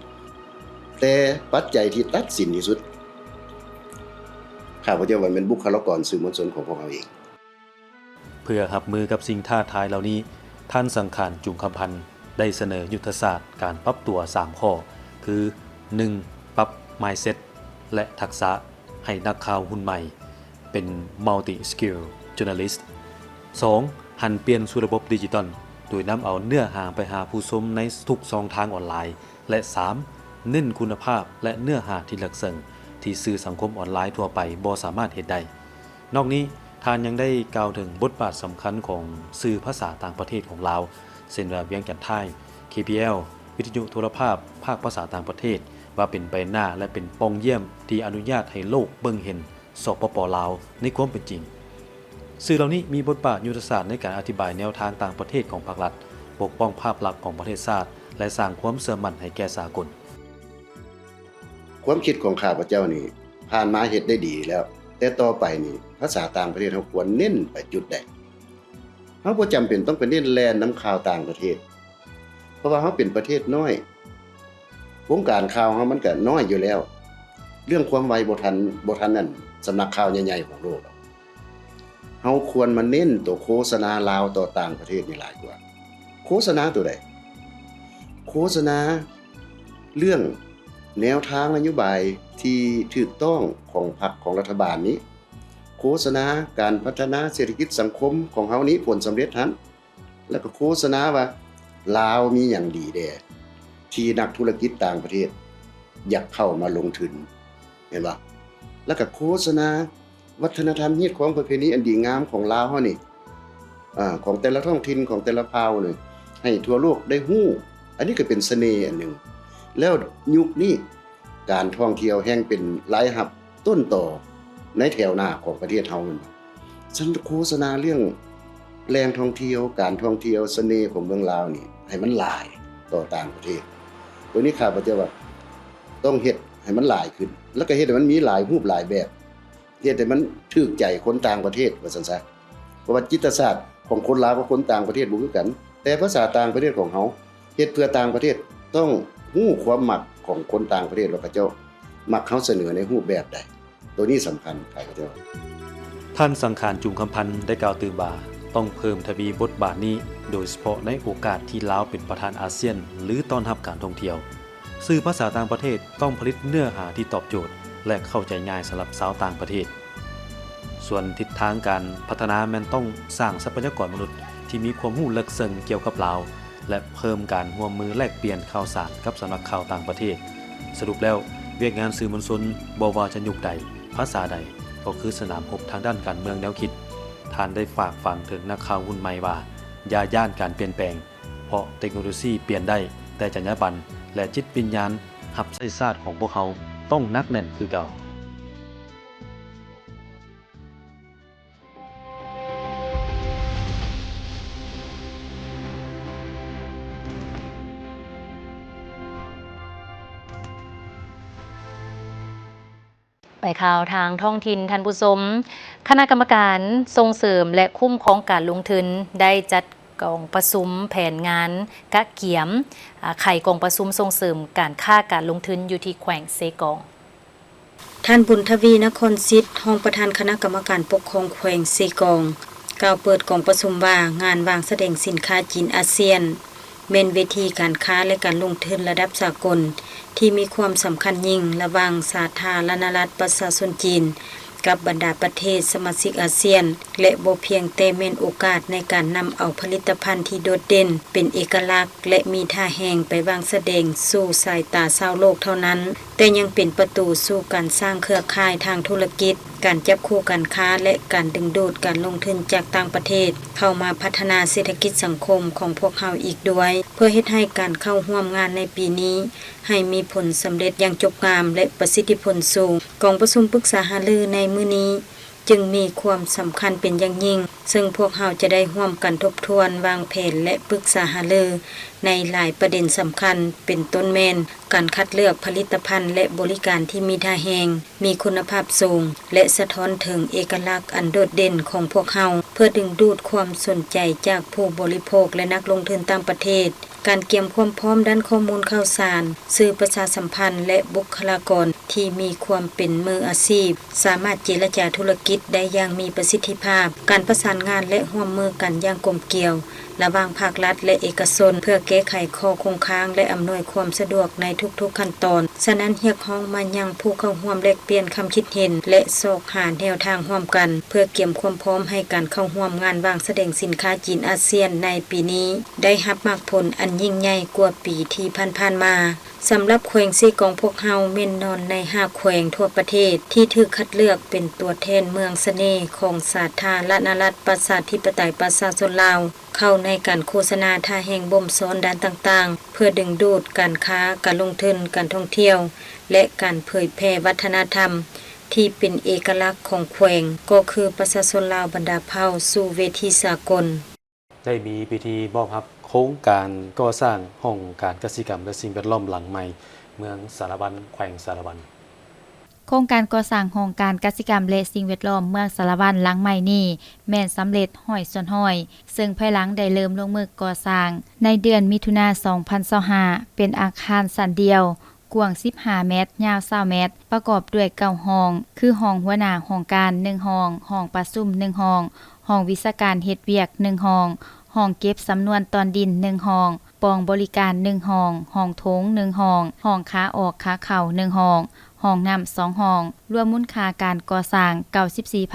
S11: แต่ปัจจัยที่ตัดสินที่สุดข้าพเจ้าว่าเป็นบุคลากรสื่อมวลชนของพวกเราเอง
S1: เพื่อรับมือกับสิ่งท้าทายเหล่านี้ท่านสังขารจุงคำพันธ์ได้เสนอยุทธศาสตร์การปรับตัว3ข้อคือ 1. ปรับ mindset และทักษะให้นักข่าวรุ่นใหม่เป็น multi skill journalist 2. หันเปลี่ยนสู่ระบบดิจิตอลโดยนำเอาเนื้อหาไปหาผู้ชมในทุกช่องทางออนไลน์และ 3. เน้นคุณภาพและเนื้อหาที่ลึกซึ้งที่สื่อสังคมออนไลน์ทั่วไปบ่สามารถเฮ็ดได้นอกนี้ท่านยังได้กล่าวถึงบทบาทสำคัญของสื่อภาษาต่างประเทศของลาวเช่นว่าเวียงจันทน์ไทย KPL วิทยุโทรภาพภาคภาษาต่างประเทศว่าเป็นไปหน้าและเป็นปองเยี่ยมที่อนุญาตให้โลกเบิ่งเห็นสปป.ลาวในความเป็นจริงสื่อเหล่านี้มีบทบาทยุทธศาสตร์ในการอธิบายแนวทางต่างประเทศของภาครัฐปกป้องภาพลักษณ์ของประเทศชาติและสร้างความเชื่อมั่นให้แก่สากล
S11: ความคิดของข้าพเจ้านี่ผ่านมาเฮ็ดได้ดีแล้วแต่ต่อไปนี่ภาษาต่างประเทศเฮาควรเน้นไปจุดใดเฮาบ่จำเป็นต้องไปเน้นแลนนํข่าวต่างประเทศเพราะว่าเฮาเป็นประเทศน้อยวงการข่าวเฮามันก็น้อยอยู่แล้วเรื่องความไวบ่ทันนั่นสำนักข่าวใหญ่ๆของโลกเฮาควรมาเน้นตัวโฆษณาลาวต่อต่างประเทศนี่หลายกว่าโฆษณาตัวใดโฆษณาเรื่องแนวทางนโยบายที่ถูกต้องของพรรคของรัฐบาลนี้โฆษณาการพัฒนาเศรษฐกิจสังคมของเฮานี้ผลสำเร็จหันแล้วก็โฆษณาว่าลาวมีหยังดีแด่ที่นักธุรกิจต่างประเทศอยากเข้ามาลงทุนเห็นบ่แล้วก็โฆษณาวัฒนธรรมฮีตของประเพณีอันดีงามของลาวเฮานี่ของแต่ละท้องถิ่นของแต่ละเผ่านี่ให้ทั่วโลกได้ฮู้อันนี้ก็เป็นเสน่ห์อันหนึ่งแล้วยุคนี้การท่องเที่ยวแห่งเป็นรายรับต้นต่อในแถวหน้าของประเทศเฮาฉันโฆษณาเรื่องแหล่งท่องเที่ยวการท่องเที่ยวเสน่ห์ของเมืองลาวนี่ให้มันหลายต่อต่างประเทศตัวนี้ข้าพเจ้าว่าต้องเฮ็ดให้มันหลายขึ้นแล้วก็เฮ็ดให้มันมีหลายรูปหลายแบบเฮ็ดให้มันถูกใจคนต่างประเทศว่าซั่นซะเพราะว่าจิตศาสตร์ของคนลาวกับคนต่างประเทศบ่คือกันแต่ภาษาต่างประเทศของเฮาเฮ็ดเพื่อต่างประเทศต้องฮู้ความมักของคนต่างประเทศว่าเขาเจ้ามักเฮาเสนอในรูปแบบใดตัวนี้สำคัญข้าพเจ้า
S1: ท่านสังขารจุงคำพันธ์ได้กล่าวตื่นว่าต้องเพิ่มทวีบทบาทนี้โดยเฉพาะในโอกาสที่ลาวเป็นประธานอาเซียนหรือต้อนรับการท่องเที่ยวสื่อภาษาต่างประเทศต้องผลิตเนื้อหาที่ตอบโจทย์และเข้าใจง่ายสำหรับชาวต่างประเทศส่วนทิศทางการพัฒนาแม้นต้องสร้างทรัพยากรมนุษย์ที่มีความรู้ลึกซึ้งเกี่ยวกับลาวและเพิ่มการร่วมมือแลกเปลี่ยนข่าวสารกับสำนักข่าวต่างประเทศสรุปแล้วเวียกงานสื่อมวลชนบ่ว่าจะยุคใดภาษาใดก็คือสนามรบทางด้านการเมืองแนวคิดท่านได้ฝากฝังถึงนักข่าวรุ่นใหม่ว่าอย่าย่านการเปลี่ยนแปลงเพราะเทคโนโลยีเปลี่ยนได้แต่จรรยาบรรณและจิตวิญญาณหับใส่ชาติของพวกเขาต้องนักแน่นคือเก่า
S2: ไปข่าวทางท้องถิ่นท่านผู้ชมคณะกรรมการส่งเสริมและคุ้มครองการลงทุนได้จัดกองประชุมแผนงานกะเกียมไข่กองประชุมส่งเสริมการค้าการลงทุนอยู่ที่แขวงเซกอง
S10: ท่านบุญทวีนครศิษย์รองประธานคณะกรรมการปกครองแขวงเซกองกล่าวเปิดกองประชุมว่างานวางแสดงสินค้าจีนอาเซียนเป็นเวทีการค้าและการลงทุนระดับสากลที่มีความสำคัญยิ่งระหว่างสาธารณรัฐประชาชนจีนกับบรรดาประเทศสมาชิกอาเซียนและบ่เพียงแต่เป็นโอกาสในการนำเอาผลิตภัณฑ์ที่โดดเด่นเป็นเอกลักษณ์และมีท่าแห่งไปวางแสดงสู่สายตาชาวโลกเท่านั้นแต่ยังเป็นประตูสู่การสร้างเครือข่ายทางธุรกิจการจับคู่การค้าและการดึงดูดการลงทุนจากต่างประเทศเข้ามาพัฒนาเศรษฐกิจสังคมของพวกเราอีกด้วยเพื่อเฮ็ดให้การเข้าร่วมงานในปีนี้ให้มีผลสำเร็จอย่างจบงามและประสิทธิผลสูงกองประชุมปรึกษาหารือในมื้อนี้
S12: จึงมีความสำคัญเป็นอย่างยิ่งซึ่งพวกเราจะได้ร่วมกันทบทวนวางแผนและปรึกษาหารือในหลายประเด็นสำคัญเป็นต้นแม่นการคัดเลือกผลิตภัณฑ์และบริการที่มีท่าแหงมีคุณภาพสูงและสะท้อนถึงเอกลักษณ์อันโดดเด่นของพวกเราเพื่อดึงดูดความสนใจจากผู้บริโภคและนักลงทุนต่างประเทศการเตรียมความพร้อมด้านข้อมูลข่าวสารสื่อประชาสัมพันธ์และบุคลากรที่มีความเป็นมืออาชีพสามารถเจรจาธุรกิจได้อย่างมีประสิทธิภาพการประสานงานและร่วมมือกันอย่างกลมเกลียวระหว่างภาครัฐและเอกชนเพื่อแก้ไขข้อคงค้างและอำนวยความสะดวกในทุกๆขั้นตอนฉะนั้นเรียกร้องมายังผู้เข้าร่วมแลกเปลี่ยนความคิดเห็นและสอกหาแนวทางร่วมกันเพื่อเตรียมความพร้อมให้การเข้าร่วมงานวางแสดงสินค้าจีนอาเซียนในปีนี้ได้รับมากผลอันยิ่งใหญ่กว่าปีที่ผ่านๆมาสำหรับแขวงซี่ของพวกเฮาแม่นนอนใน5แขวงทั่วประเทศที่ถูกคัดเลือกเป็นตัวแทนเมืองเสน่ห์ของสาธารณรัฐประชาธิปไตยประชาชนลาวเข้าในการโฆษณาท่าแห่งบ่มซ้อนด้านต่างๆเพื่อดึงดูดการค้าการลงทุนการท่องเที่ยวและการเผยแพร่วัฒนธรรมที่เป็นเอกลักษณ์ของแขวงก็คือประชาชนลาวบรรดาเผ่าสู่เวทีสากล
S1: ได้มีพิธีมอบรับโครงการก่อสร้างห้องการกสิกรรมและสิ่งแวดล้อมหลังใหม่เมืองสารวันแขวงสารวัน
S2: โครงการก่อสร้างห้องการกสิกรรมและสิ่งแวดล้อมเมืองสารวันหลังใหม่นี้แม่นสำเร็จห้อยส่วนห้อยซึ่งภายหลังได้เริ่มลงมือก่อสร้างในเดือนมิถุนายน2025เป็นอาคารสันเดียวกว้าง15เมตรยาว20เมตรประกอบด้วย9ห้องคือห้องหัวหน้าห้องการ1ห้องห้องประชุม1ห้องห้องวิชาการเฮ็ดเวียก1ห้องห้องเก็บสำนวนตอนดิน1ห้องปองบริการ1ห้องห้องโถง1ห้องห้องขาออกขาเข้า1ห้องห้องน้ำ2ห้องรวมมูลค่าการก่อสร้าง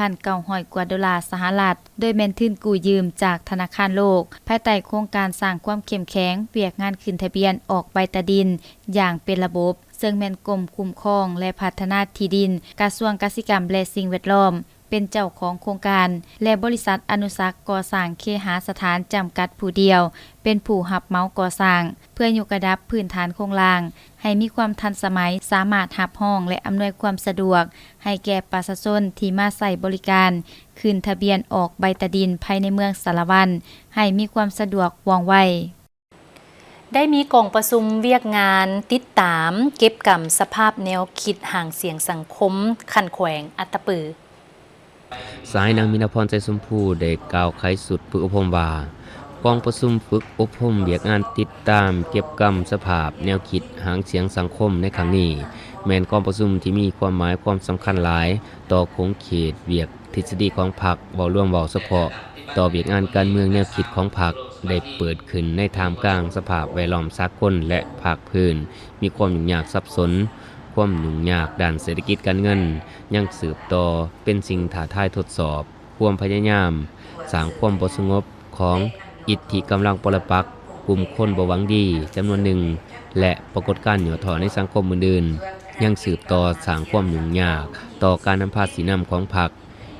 S2: 94,900 กว่าดอลลาร์สหรัฐโดยแม่นทุนกู้ยืมจากธนาคารโลกภายใต้โครงการสร้างความเข้มแข็งเวียกงานขึ้นทะเบียนออกใบตาดินอย่างเป็นระบบซึ่งแม่นกรมคุ้มครองและพัฒนาที่ดินกระทรวงกสิกรรมและสิ่งแวดล้อมเป็นเจ้าของโครงการและบริษัทอนุสักษ์ก่อสร้างเคหสถานจำกัดผู้เดียวเป็นผู้รับเหมาก่อสร้างเพื่อยกระดับพื้นฐานโครงล่างให้มีความทันสมัยสามารถรับห้องและอำนวยความสะดวกให้แก่ประชาชนที่มาใช้บริการขึ้นทะเบียนออกใบตาดินภายในเมืองสารวันให้มีความสะดวกว่องไวได้มีกองประชุมเวียกงานติดตามเก็บกรรมสภาพแนวคิดห่างเสียงสังคมคันแขวงอัตตปือ
S13: สายนางมินพรใจสมภูได้กล่าวไขสุดฝึกอบรมว่ากองประชุมฝึกอบรมเวียกงานติดตามเก็บกรรมสภาพแนวคิดหางเสียงสังคมในครั้งนี้แม่นกองประชุมที่มีความหมายความสำคัญหลายต่อโครงเขตเวียกทฤษฎีของพรรคเว้าร่วมเว้าเฉพาะต่อเวียกงานการเมืองแนวคิดของพรรคได้เปิดขึ้นในท่ามกลางสภาพแวดล้อมสากลและภาคพื้นมีความยุ่งยากซับซ้อนความยุ่งยากด้านเศรษฐกิจการเงินยังสืบต่อเป็นสิ่งท้าทายทดสอบความพยายามสร้างความบ่สงบของอิทธิกำลังปรปักษ์กลุ่มคนบ่หวังดีจำนวนหนึ่งและปรากฏการณ์หย่อถอในสังคมอื่นๆยังสืบต่อสร้างความยุ่งยากต่อการนำพาสีนำของพรรค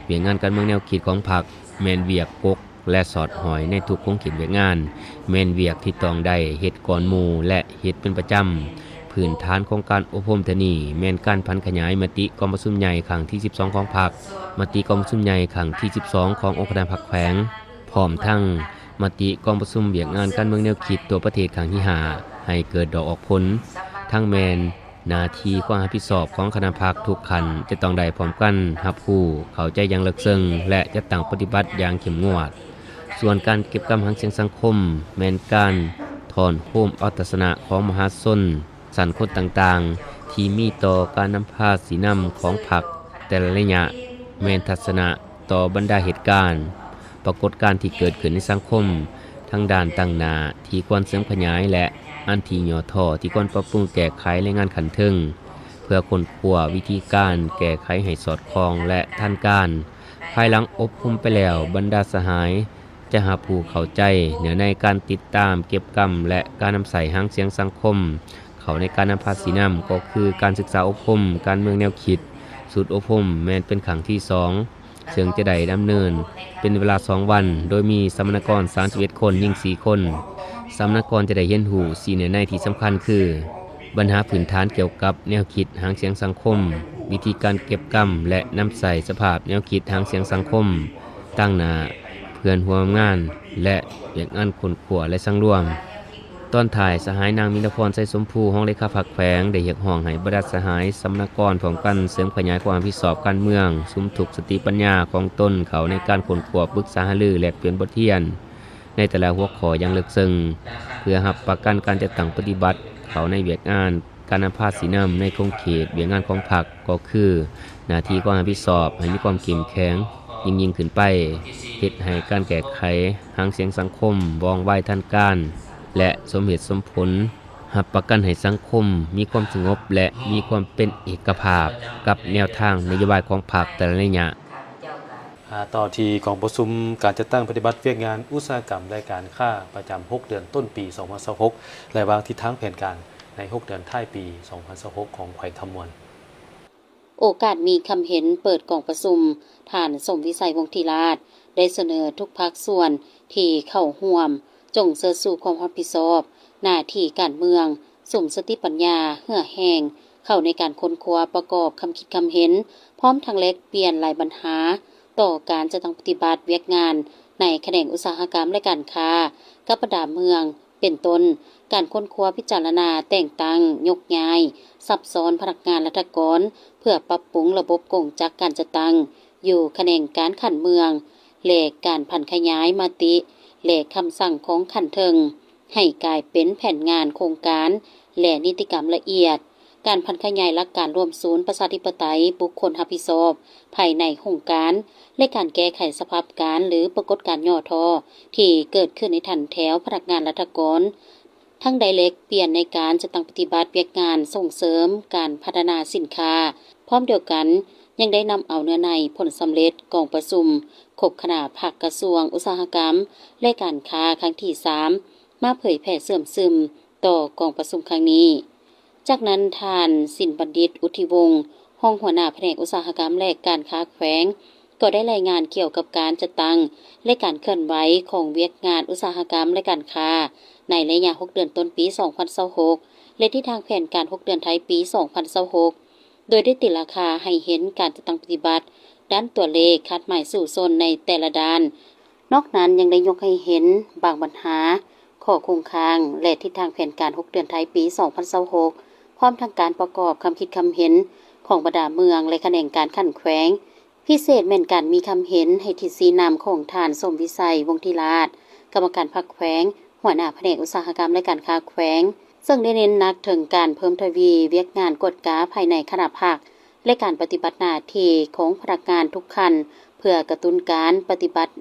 S13: เวียกงานการเมืองแนวคิดของพรรคแม่นเวียกกกและสอดหอยในทุกโครงขีดเวียกงานแม่นเวียกที่ต้องได้เฮ็ดก่อนหมู่และเฮ็ดเป็นประจำพื้นฐานของการอบรมเทนี่แม่นการพันขยายมติกองประชุมใหญ่ครั้งที่12ของพรรคมติกองประชุมใหญ่ครั้งที่12ขององค์การพรรคแขวงพร้อมทั้งมติกองประชุมเวียกงานการเมืองแนวคิดตัวประเทศครั้งที่5ให้เกิดดอกออกผลทั้งแม่นหน้าที่ความรับผิดชอบของคณะพรรคทุกขันจะต้องได้พร้อมกันรับรู้เข้าใจอย่างลึกซึ้งและจะตั้งปฏิบัติอย่างเข้มงวดส่วนการเก็บกำหางเสียงสังคมแม่นการถอนโฮมเอาทัศนะของมหาชนสันคนต่างๆที่มีต่อการนำพาสีนำของพรรคแต่ละระยะแม่นทัศนะต่อบรรดาเหตุการณ์ปรากฏการณ์ที่เกิดขึ้นในสังคมทั้งด้านตั้งหน้าที่ควรเสริมขยายและอันที่ย่อท่อที่ควรปรับปรุงแก้ไขและงานขันทึงเพื่อค้นคว้าวิธีการแก้ไขให้สอดคล้องและทันการภายหลังอบรมไปแล้วบรรดาสหายจะหาผู้เข้าใจเหนือในการติดตามเก็บกรรมและการนำใส่หางเสียงสังคมเขาในการนำพาสีนำก็คือการศึกษาอบรมการเมืองแนวคิดสูตรอบรมแม้นเป็นครั้งที่2ซึ่งจะได้ดำเนินเป็นเวลา2วันโดยมีสัมมนากร31คนยิ่ง4คนสัมมนากรจะได้เรียนรู้4เนื้อในที่สำคัญคือปัญหาพื้นฐานเกี่ยวกับแนวคิดหางเสียงสังคม วิธีการเก็บกำและนำใส่สภาพแนวคิดทางเสียงสังคมตั้งหน้าเพื่อนร่วมงานและเวียกงานคนขัวและสังรวมตอนถ่ายสหายนางมินพรไสสมภูห้องเลขาพักแขวงได้เรียกร้องให้บรรดาสหายสำนักกรพร้อมกันเสริมขยายความรับผิดชอบการเมืองสุมถูกสติปัญญาของตนเขาในการคนขัวปรึกษาหารือและเปลี่ยนบทเรียนในแต่ละหัวข้ออย่างลึกซึ้งเพื่อรับประกันการจัดตั้งปฏิบัติเขาในเวียกงานการนำพาสีน้ำในคงเขตเวียกงานของพรรคก็คือหน้าที่ความรับผิดชอบให้มีความเข้มแข็งยิ่งขึ้นไปเฮ็ดให้การแก้ไขหางเสียงสังคมว่องไวทันการและสมเหตุสมผลรับประกันให้สังคมมีความสงบและมีความเป็นเอกภาพกับแนวทางนโยบายของพรรคแต่ละระยะ
S1: ต่อที่กองประชุมการจัดตั้งปฏิบัติเวียกงานอุตสาหกรรมและการค้าประจำ6 เดือนต้นปี 2026 และวางทิศทางแผนการใน 6 เดือนท้ายปี 2026 ของแขวงคำมวน
S14: โอกาสมีคำเห็นเปิดกองประชุมฐานสมวิสัยวงศ์ธีราชได้เสนอทุกภาคส่วนที่เข้าร่วมจงเสริมสู่ความรับผิดชอบหน้าที่การเมืองสุ่มสติปัญญาเหื่อแห้งเข้าในการค้นคว้าประกอบคำคิดคำเห็นพร้อมทั้งแลกเปลี่ยนหลายปัญหาต่อการจะต้องปฏิบัติเวียกงานในแขนงอุตสาหกรรมและการค้ากับประดาเมืองเป็นต้นการค้นคว้าพิจารณาแต่งตั้งยกย้ายซับซ้อนพนักงานรัฐกรเพื่อปรับปรุงระบบกงจักรการจัดตั้งอยู่แขนงการขันเมืองและการผันขยายมติและคำสั่งของขันเทิงให้กลายเป็นแผนงานโครงการและนิติกรรมละเอียดการผันขยายหลักการรวมศูนย์ประชาธิปไตยบุคคลรับผิดชอบภายในโครงการและการแก้ไขสภาพการหรือปรากฏการณ์ย่อท้อที่เกิดขึ้นในทันแถวพนักงานรัฐกรทั้งไดเรกเปลี่ยนในการจะตั้งปฏิบัติเวียกงานส่งเสริมการพัฒนาสินค้าพร้อมเดียวกันยังได้นำเอาเนื้อในผลสำเร็จกองประชุมครบคณะภาคกระทรวงอุตสาหกรรมและการค้าครั้งที่ 3มาเผยแผ่เสื่อมซึมต่อกองประชุมครั้งนี้จากนั้นท่านสินบัณฑิตอุทิวงศ์ห้องหัวหน้าแผนกอุตสาหกรรมและการค้าแขวงก็ได้รายงานเกี่ยวกับการจัดตั้งและการเคลื่อนไหวของเวียกงานอุตสาหกรรมและการค้าในระยะ6 เดือนต้นปี 2026และที่ทางแผนการ 6 เดือนท้ายปี 2026โดยได้ติดราคาให้เห็นการจัดตั้งปฏิบัติด้านตัวเลขคาดหมายสู่โซนในแต่ละด้านนอกนั้นยังได้ยกให้เห็นบางปัญหาข้อคงค้างและทิศทางแผนการ 6 เดือนท้ายปี 2026พร้อมทั้งการประกอบคำคิดคำเห็นของบรรดาเมืองและแขนงการขันแขวงพิเศษแม่นการมีคำเห็นให้ทิศสีนำของท่านสมวิสัยวงศ์ธีราชกรรมการพรรคแขวงหัวหน้าแผนกอุตสาหกรรมและการค้าแขวงซึ่งได้เน้นหนักถึงการเพิ่มทวีเวียกงานกฎกาภายในคณะภาคและการปฏิบัติหน้าที่ของพนักงานทุกขั้นเพื่อกระตุ้นการปฏิบัติ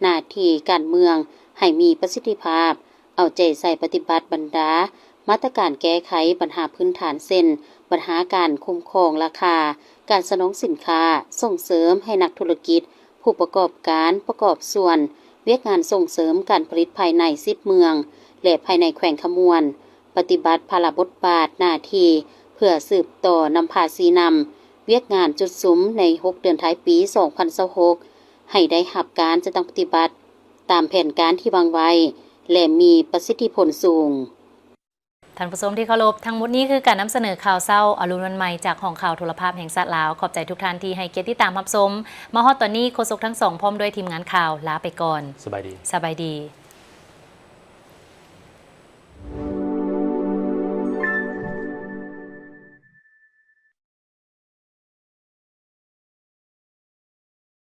S14: หน้าที่การเมืองให้มีประสิทธิภาพเอาใจใส่ปฏิบัติบรรดามาตรการแก้ไขปัญหาพื้นฐานเส้นปัญหาการคุ้มครองราคาการสนองสินค้าส่งเสริมให้นักธุรกิจผู้ประกอบการประกอบส่วนเวียกงานส่งเสริมการผลิตภายใน10 เมืองและภายในแขวงขมวนปฏิบัติภาระบทบาทหน้าที่เพื่อสืบต่อนำพาสีนำเวียกงานจุดสุมใน 6 เดือนท้ายปี 2026ให้ได้รับการจะต้องปฏิบัติตามแผนการที่วางไว้และมีประสิทธิผลสูง
S2: ท่านผู้ชมที่เคารพทั้งหมดนี้คือการนำเสนอข่าวเศร้าอรุณวันใหม่จากห้องข่าวโทรภาพแห่งชาติลาวขอบใจทุกท่านที่ให้เกียรติตามรับชมมาฮอดตอนนี้โฆษกทั้งสองพร้อมด้วยทีมงานข่าวลาไปก่อน
S1: สบายดี